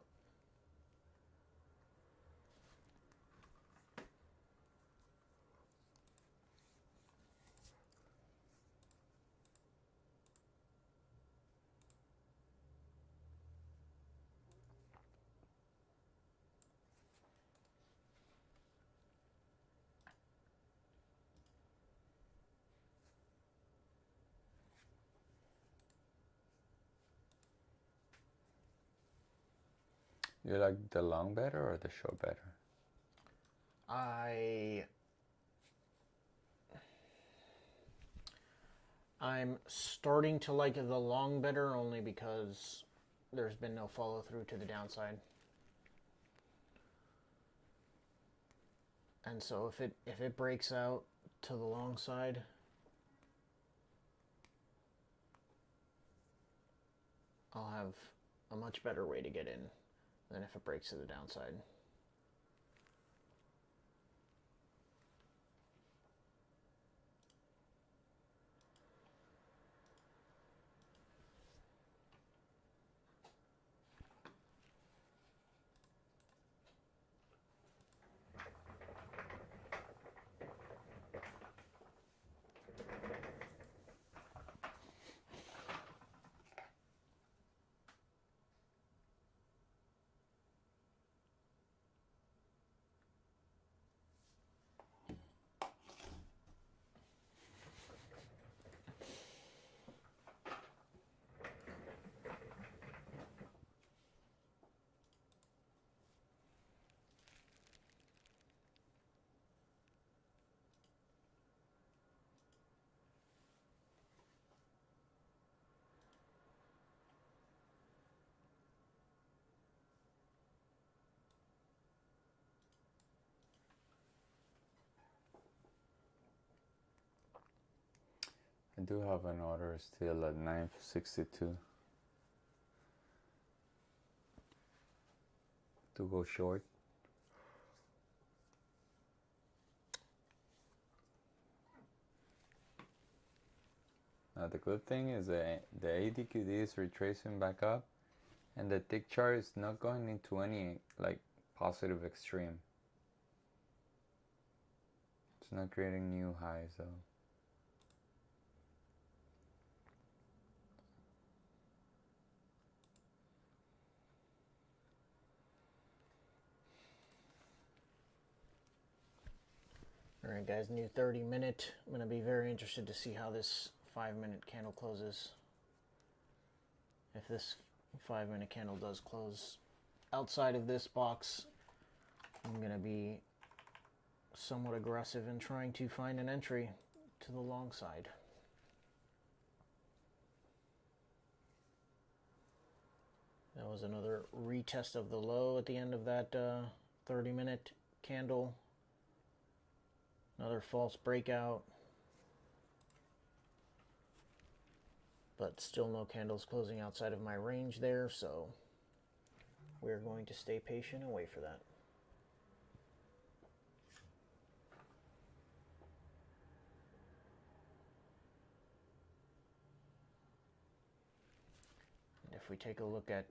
You like the long better or the short better? I'm starting to like the long better only because there's been no follow through to the downside. And so if it breaks out to the long side, I'll have a much better way to get in than if it breaks to the downside. I do have an order still at 962 to go short. Now the good thing is that the ADQD is retracing back up and the tick chart is not going into any like positive extreme. It's not creating new highs though. All right, guys, new 30-minute. I'm going to be very interested to see how this 5-minute candle closes. If this 5-minute candle does close outside of this box, I'm going to be somewhat aggressive in trying to find an entry to the long side. That was another retest of the low at the end of that 30-minute candle. Another false breakout. But still no candles closing outside of my range there, so we're going to stay patient and wait for that. And if we take a look at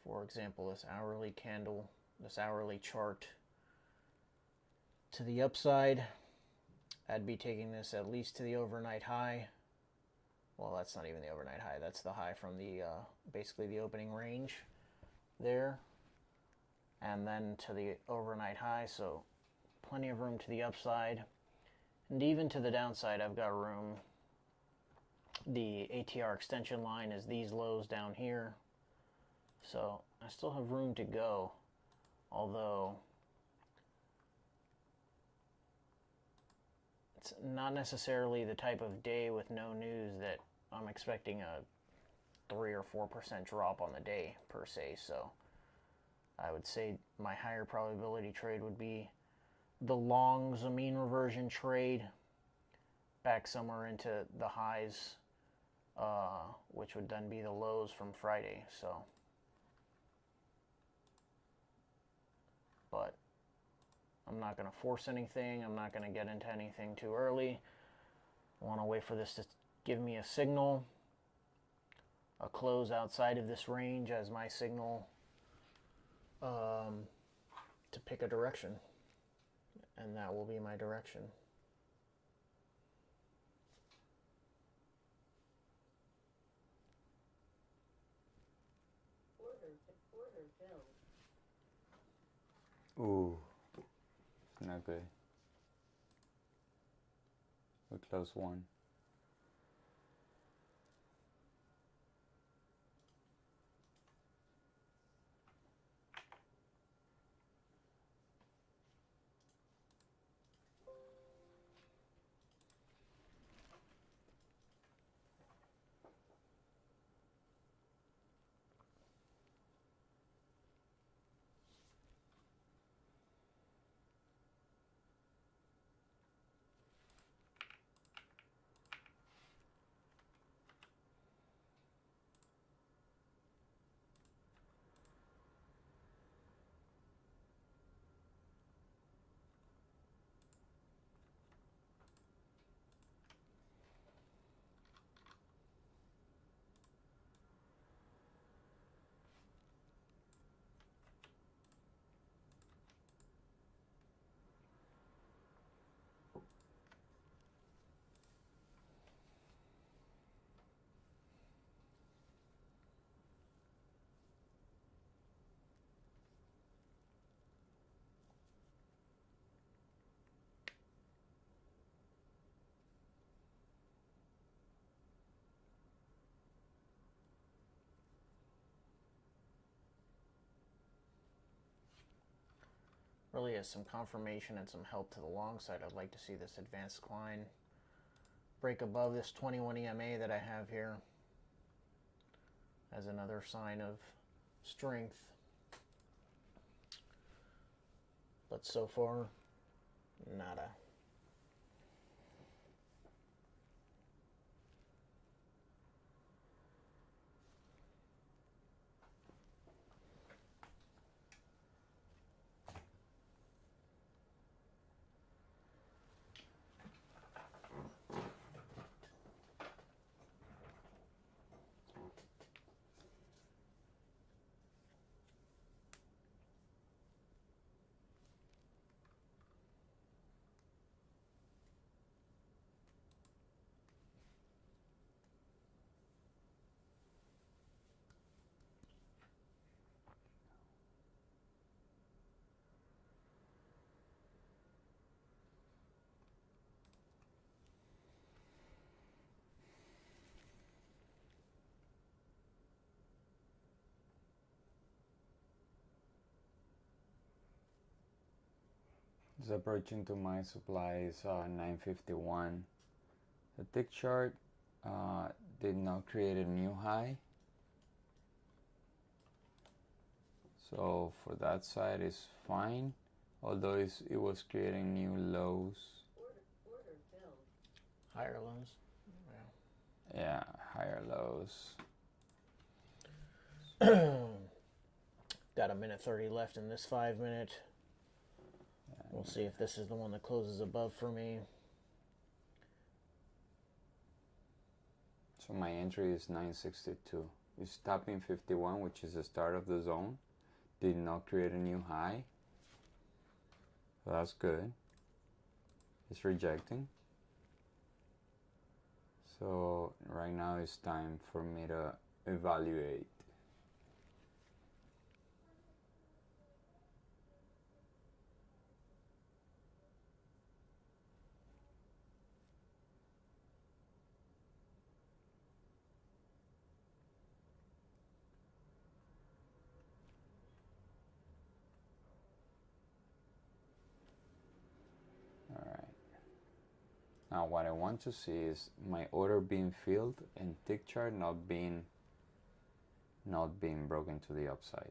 for example, this hourly candle, this hourly chart, To the upside, I'd be taking this at least to the overnight high. Well, that's not even the overnight high. That's the high from the basically the opening range there. And then to the overnight high, so plenty of room to the upside. And even to the downside, I've got room. The ATR extension line is these lows down here. So I still have room to go, although it's not necessarily the type of day with no news that I'm expecting a 3 or 4% drop on the day per se. So I would say my higher probability trade would be the longs a mean reversion trade back somewhere into the highs, which would then be the lows from Friday. So, but I'm not going to force anything. I'm not going to get into anything too early. I want to wait for this to give me a signal, a close outside of this range as my signal to pick a direction, and that will be my direction. Ooh, it's not good. We close one. Really as some confirmation and some help to the long side, I'd like to see this advanced decline break above this 21 EMA that I have here as another sign of strength. But so far, nada. It's approaching to my supply is 951. The tick chart did not create a new high, so for that side is fine, although it was creating new lows. Higher lows. Yeah, higher lows. Got a minute 30 left in this 5 minute. We'll see if this is the one that closes above for me. So my entry is 962. It's stopping 51, which is the start of the zone. Did not create a new high. So that's good. It's rejecting. So right now it's time for me to evaluate. Now what I want to see is my order being filled and tick chart not being broken to the upside.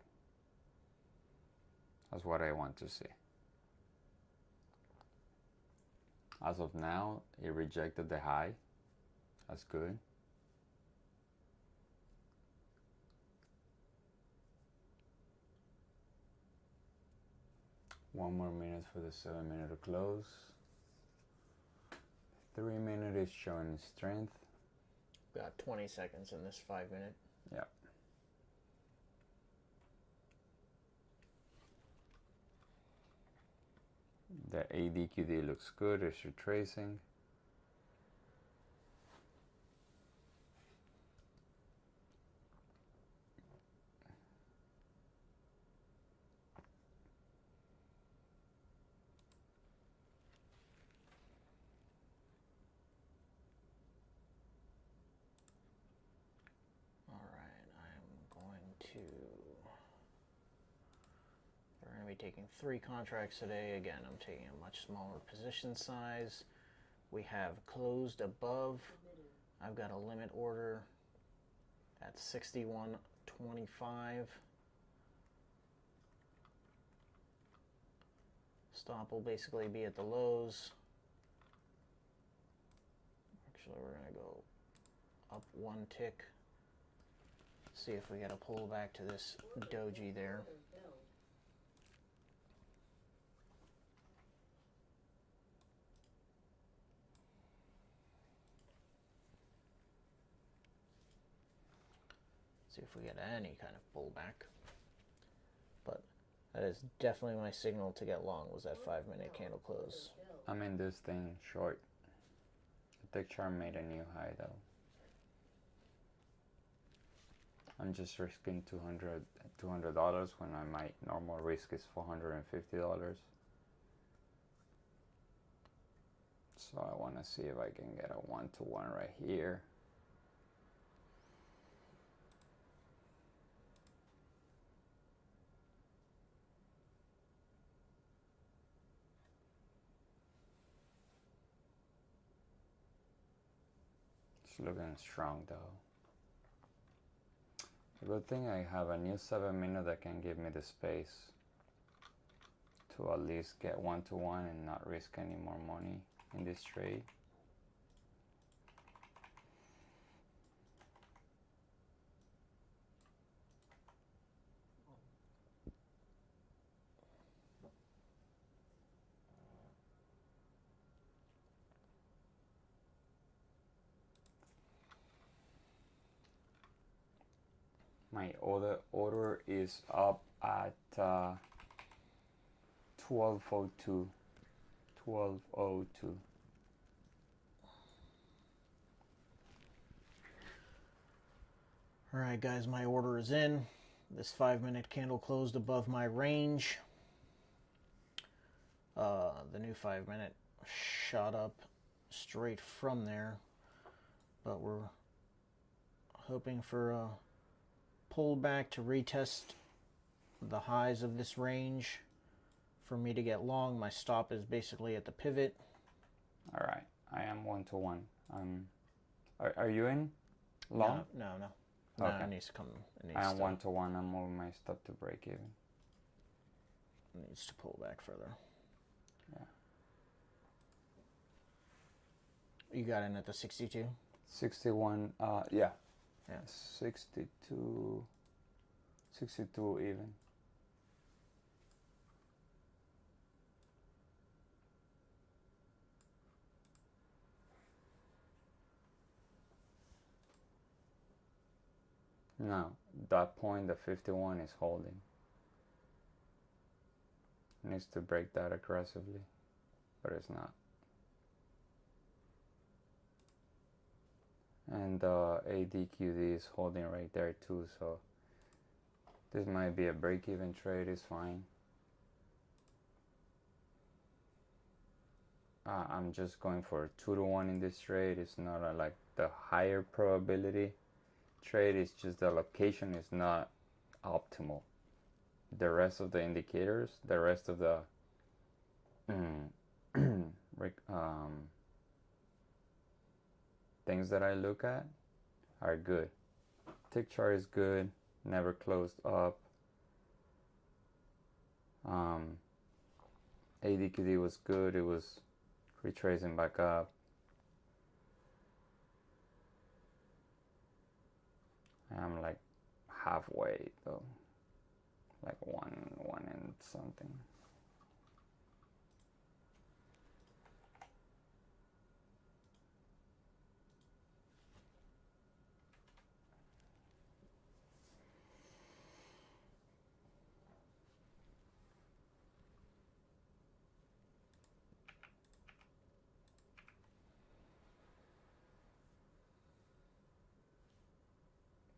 That's what I want to see. As of now, it rejected the high. That's good. One more minute for the 7-minute to close. 3-minute is showing strength. Got 20 seconds in this 5-minute. Yeah. The ADQD looks good. It's retracing. We're going to be taking 3 contracts today. Again, I'm taking a much smaller position size. We have closed above. I've got a limit order at 61.25. Stop will basically be at the lows. Actually, we're going to go up 1 tick. See if we get a pullback to this doji there. See if we get any kind of pullback. But that is definitely my signal to get long, was that 5-minute candle close. I'm in this thing short. The tick chart made a new high though. I'm just risking $200 when my normal risk is $450. So I want to see if I can get a 1-to-1 right here. It's looking strong though. It's a good thing I have a new 7-minute that can give me the space to at least get 1-to-1 and not risk any more money in this trade. My other order is up at 1202. 1202. Alright guys, my order is in. This 5-minute candle closed above my range. The new 5-minute shot up straight from there. But we're hoping for a pullback to retest the highs of this range for me to get long. My stop is basically at the pivot. All right, I am 1-to-1. Are you in long? No. Okay. No, it needs to come. I am 1-to-1. I'm moving my stop to break even. It needs to pull back further. Yeah. You got in at the 62? 61. Yeah. Yeah. 62 even. Now, that point, the 51 is holding. Needs to break that aggressively, but it's not. and ADQD is holding right there too, so this might be a break-even trade. Is fine. I'm just going for a 2-to-1 in this trade. It's not like the higher probability trade. It's just the location is not optimal. The rest of the indicators, the rest of the things that I look at are good. Tick chart is good, never closed up. ADQD was good, it was retracing back up. I'm like halfway though, like one and something.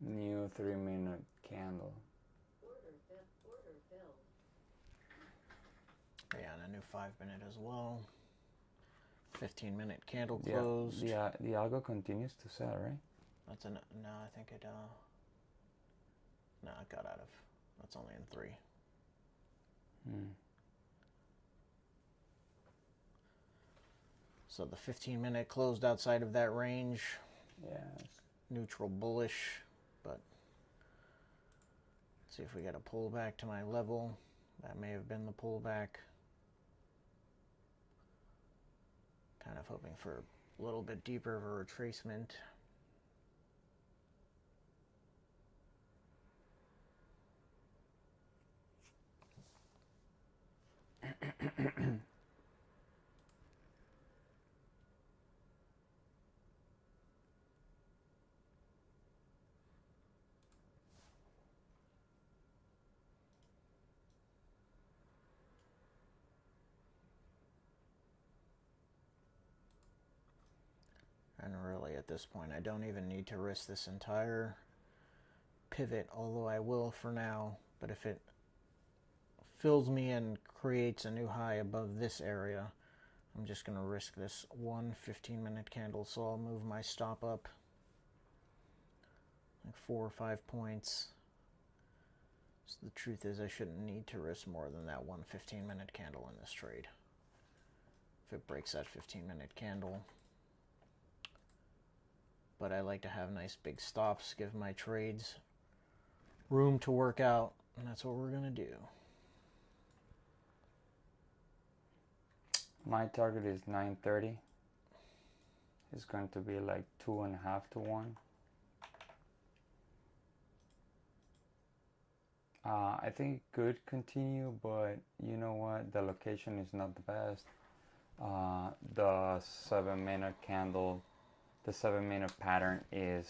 New 3-minute candle. Order filled. Yeah, and a new 5-minute as well. 15-minute candle closed. The algo continues to sell, right? That's no, I think it no, it got out of. That's only in 3. So the 15-minute closed outside of that range. Yeah. Neutral bullish, but let's see if we get a pullback to my level. That may have been the pullback. Kind of hoping for a little bit deeper of a retracement. And really at this point, I don't even need to risk this entire pivot, although I will for now. But if it fills me and creates a new high above this area, I'm just going to risk this one 15-minute candle. So I'll move my stop up like 4 or 5 points. So the truth is I shouldn't need to risk more than that one 15-minute candle in this trade. If it breaks that 15-minute candle. But I like to have nice big stops, give my trades room to work out, and that's what we're going to do. My target is 930. It's going to be like 2.5 to 1. I think it could continue, but you know what? The location is not the best. The 7-minute candle, the 7-minute pattern is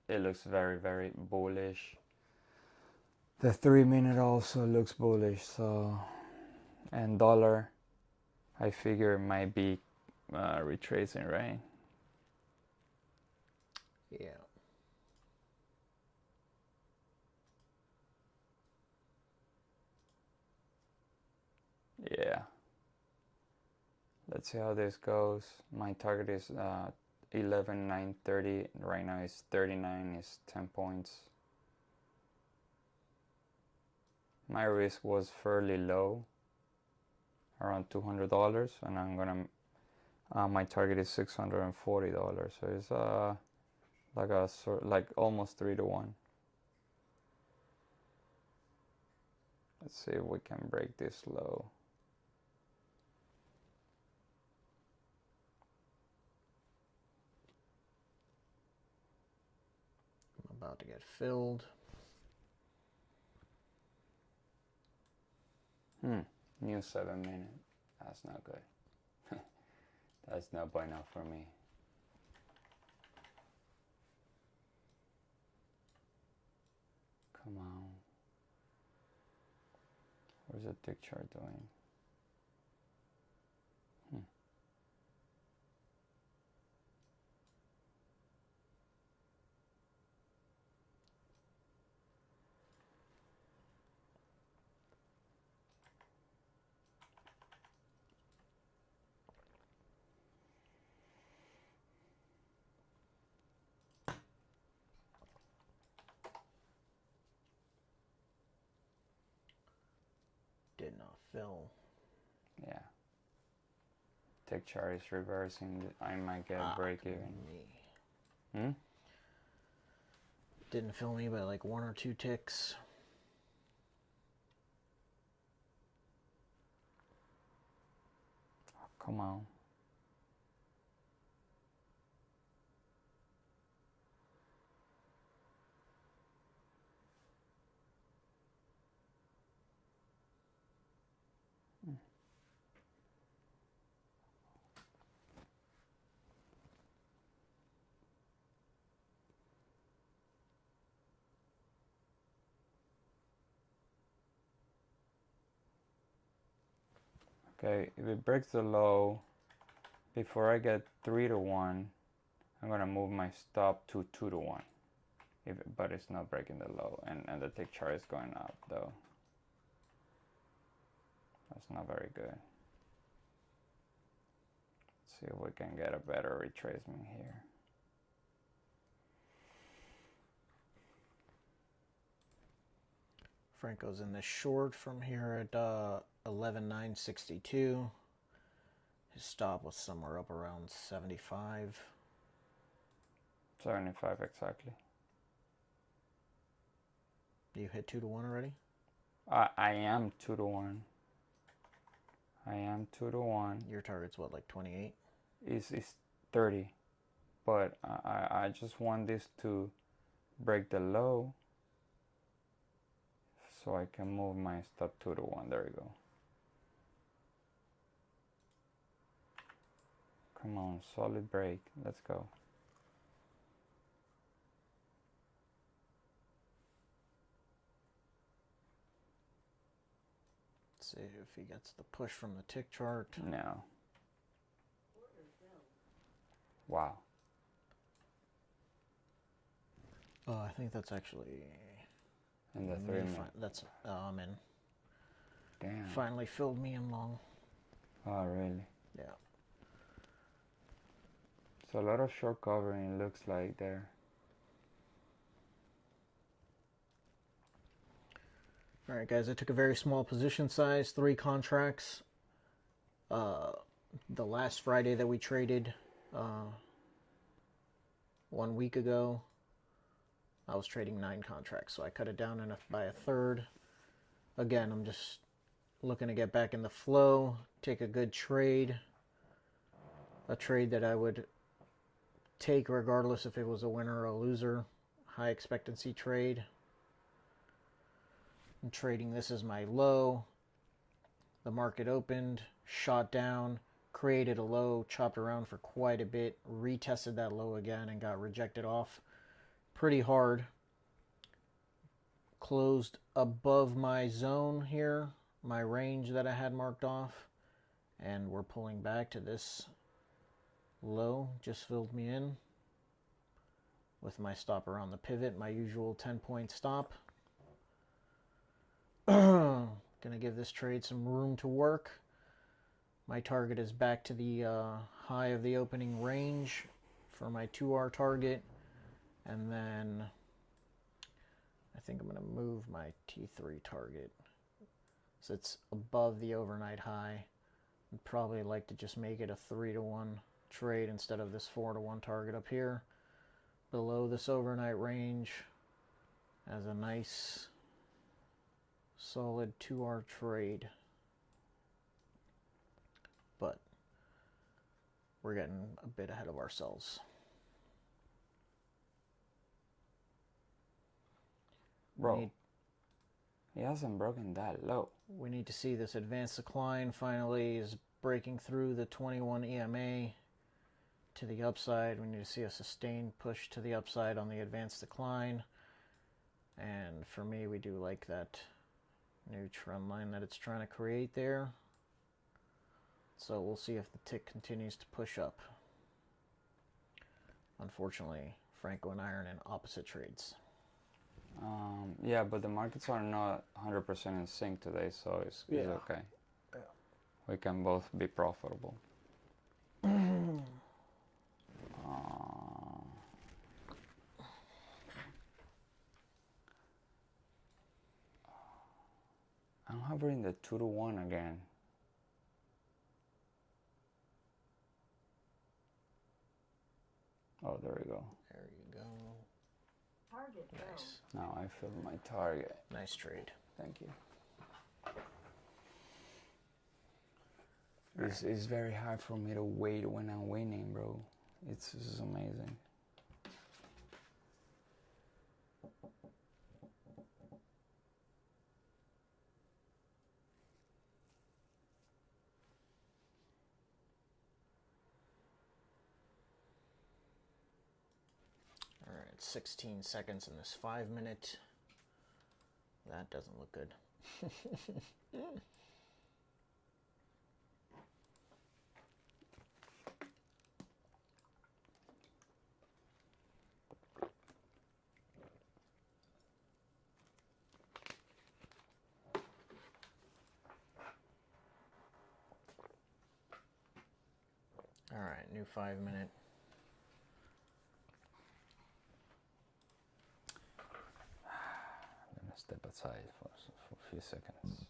it looks very, very bullish. The 3-minute also looks bullish, so, and dollar, I figure might be retracing, right? Yeah. Yeah. Let's see how this goes. My target is 11,930. Right now it's 39, is 10 points. My risk was fairly low, around $200, and I'm gonna. My target is $640, so it's like almost 3 to 1. Let's see if we can break this low. I'm about to get filled. New 7-minute. That's not good. That's not bueno for me. Come on. Where's the tick chart doing? did not fill. Yeah. Tick chart is reversing. I might get break even. Hmm? Didn't fill me by like 1 or 2 ticks. Oh, come on. Okay, if it breaks the low, before I get 3 to 1, I'm gonna move my stop to 2 to 1. But it's not breaking the low, and the tick chart is going up though. That's not very good. Let's see if we can get a better retracement here. Franco's in this short from here at 11,962. His stop was somewhere up around 75. 75 exactly. You hit 2 to 1 already? I am 2 to 1. I am 2 to 1. Your target's what, like 28? It's 30. But I just want this to break the low so I can move my stop 2 to 1. There we go. Come on, solid break. Let's go. Let's see if he gets the push from the tick chart. No. Wow. I think that's actually And the me 3 minute. that's I'm in. Damn. Finally filled me in long. Oh, really? Yeah. So a lot of short covering looks like there. All right, guys, I took a very small position size, 3 contracts. The last Friday that we traded 1 week ago, I was trading 9 contracts, so I cut it down by a third. Again, I'm just looking to get back in the flow, take a good trade, a trade that I would take regardless if it was a winner or a loser, high expectancy trade. I'm trading this as my low. The market opened, shot down, created a low, chopped around for quite a bit, retested that low again and got rejected off pretty hard. Closed above my zone here, my range that I had marked off, and we're pulling back to this low, just filled me in with my stop around the pivot, my usual 10-point stop. Gonna give this trade some room to work. My target is back to the high of the opening range for my 2R target, and then I think I'm gonna move my T3 target so it's above the overnight high. I'd probably like to just make it a 3 to 1 trade instead of this 4 to 1 target up here below this overnight range as a nice solid 2R trade. But we're getting a bit ahead of ourselves. Bro, he hasn't broken that low. We need to see this advanced decline finally is breaking through the 21 EMA to the upside. We need to see a sustained push to the upside on the advanced decline. And for me, we do like that new trend line that it's trying to create there. So we'll see if the tick continues to push up. Unfortunately, Franco and I are in opposite trades. Yeah, but the markets are not 100% in sync today, so it's okay. Yeah. We can both be profitable. I don't hovering the 2 to 1 again. Oh, there we go. There you go. Target Nice. Now I filled my target. Nice trade. Thank you. It's very hard for me to wait when I'm winning, bro. This is amazing. All right, 16 seconds in this 5 minute. That doesn't look good. All right, new 5 minute. I'm gonna step aside for a few seconds.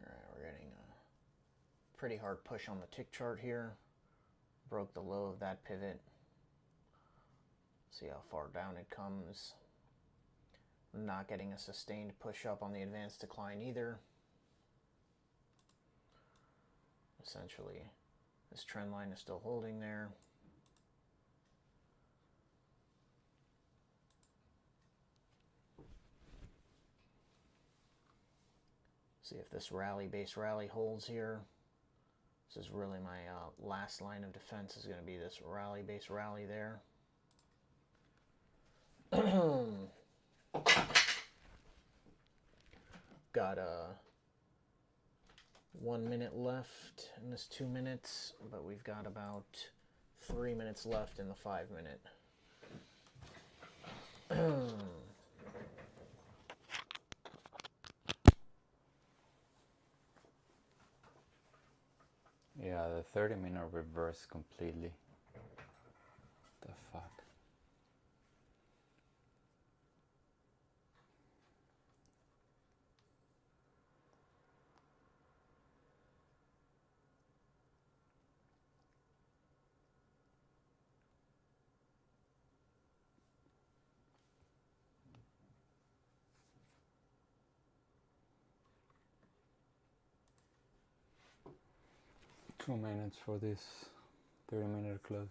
All right, we're getting a pretty hard push on the tick chart here. Broke the low of that pivot. See how far down it comes. Not getting a sustained push up on the advanced decline either. Essentially, this trend line is still holding there. See if this rally-based rally holds here. This is really my last line of defense is going to be this rally-based rally there. Got 1 minute left in this 2 minutes, but we've got about 3 minutes left in the 5 minute. Yeah, the 30-minute reversed completely. The fuck? Two minutes for this 30-minute close.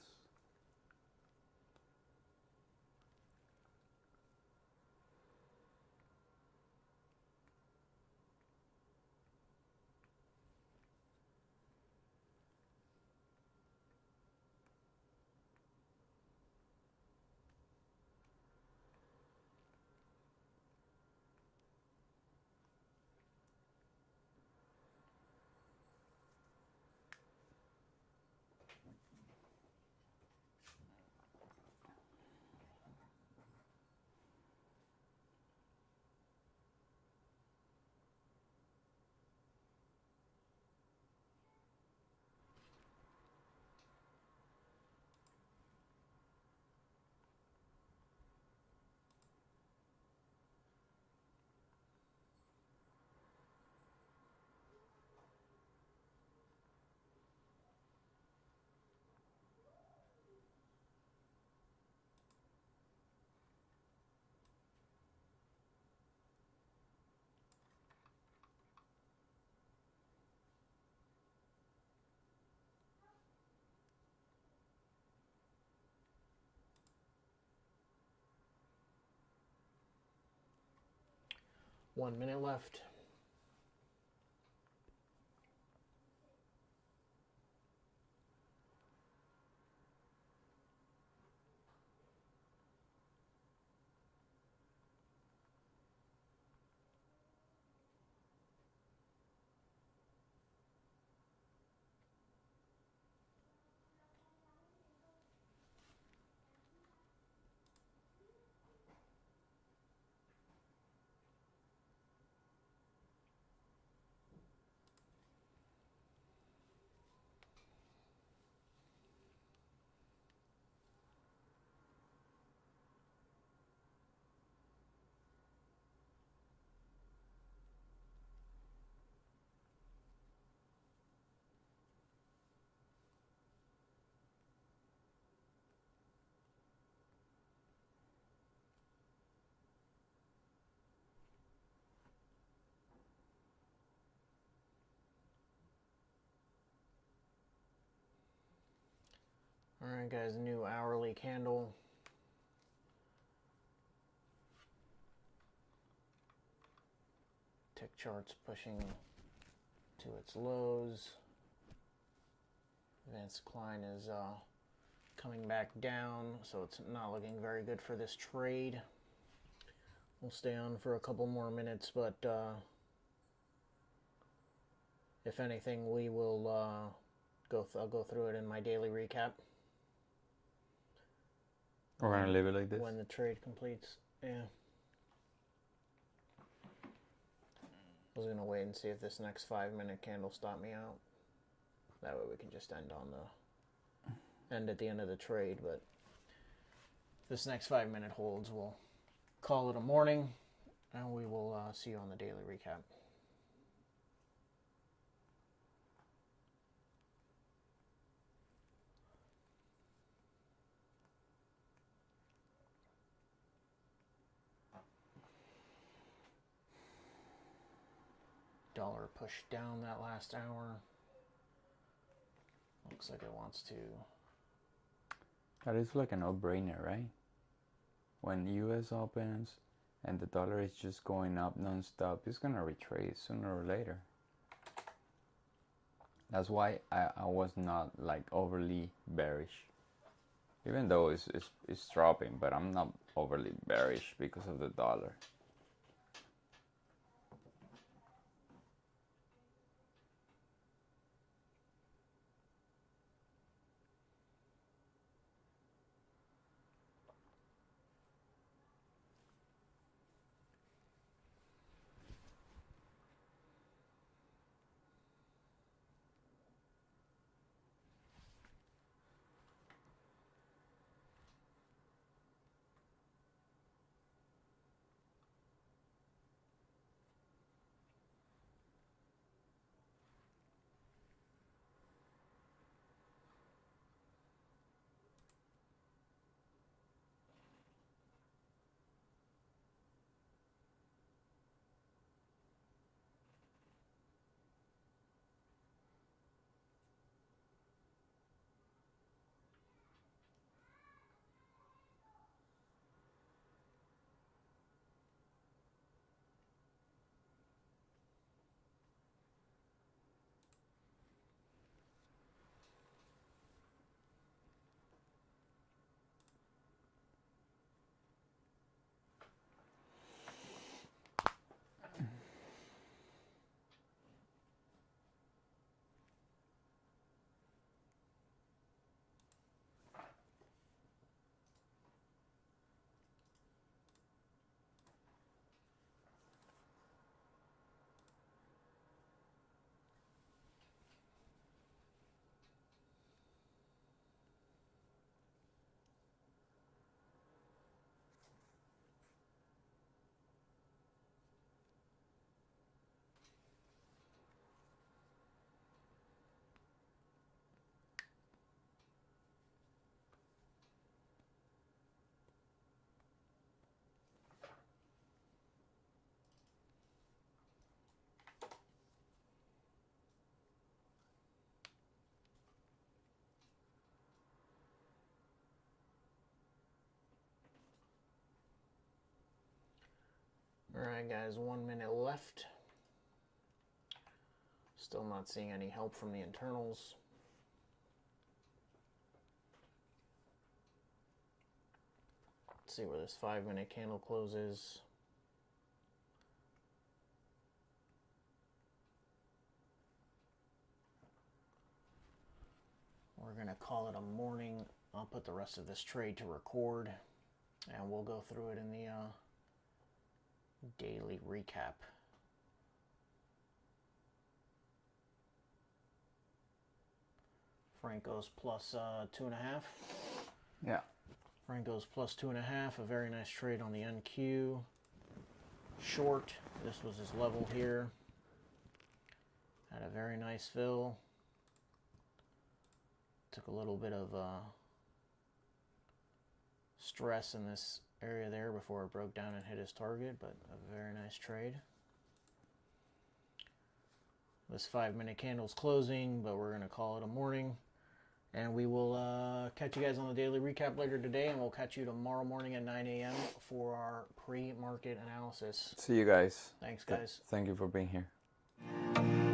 One minute left. Alright guys, new hourly candle. Tick chart's pushing to its lows. Advanced decline is coming back down, so it's not looking very good for this trade. We'll stay on for a couple more minutes, but if anything, we will I'll go through it in my daily recap. We're gonna leave it like this? When the trade completes, yeah. I was gonna wait and see if this next 5-minute candle stopped me out. That way we can just end at the end of the trade, but if this next 5-minute holds, we'll call it a morning, and we will see you on the daily recap. Dollar pushed down that last hour. Looks like it wants to. That is like a no-brainer, right? When US opens and the dollar is just going up non-stop, it's gonna retrace sooner or later. That's why I was not like overly bearish. Even though it's dropping, but I'm not overly bearish because of the dollar. Alright guys, 1 minute left. Still not seeing any help from the internals. Let's see where this 5-minute candle closes. We're going to call it a morning. I'll put the rest of this trade to record, and we'll go through it in the daily recap. Franco's plus 2.5. Yeah. Franco's plus 2.5. A very nice trade on the NQ. Short. This was his level here. Had a very nice fill. Took a little bit of stress in this area there before it broke down and hit his target, but a very nice trade. This 5-minute candle's closing, but we're going to call it a morning. And we will catch you guys on the daily recap later today, and we'll catch you tomorrow morning at 9 a.m. for our pre-market analysis. See you guys. Thanks, guys. Thank you for being here.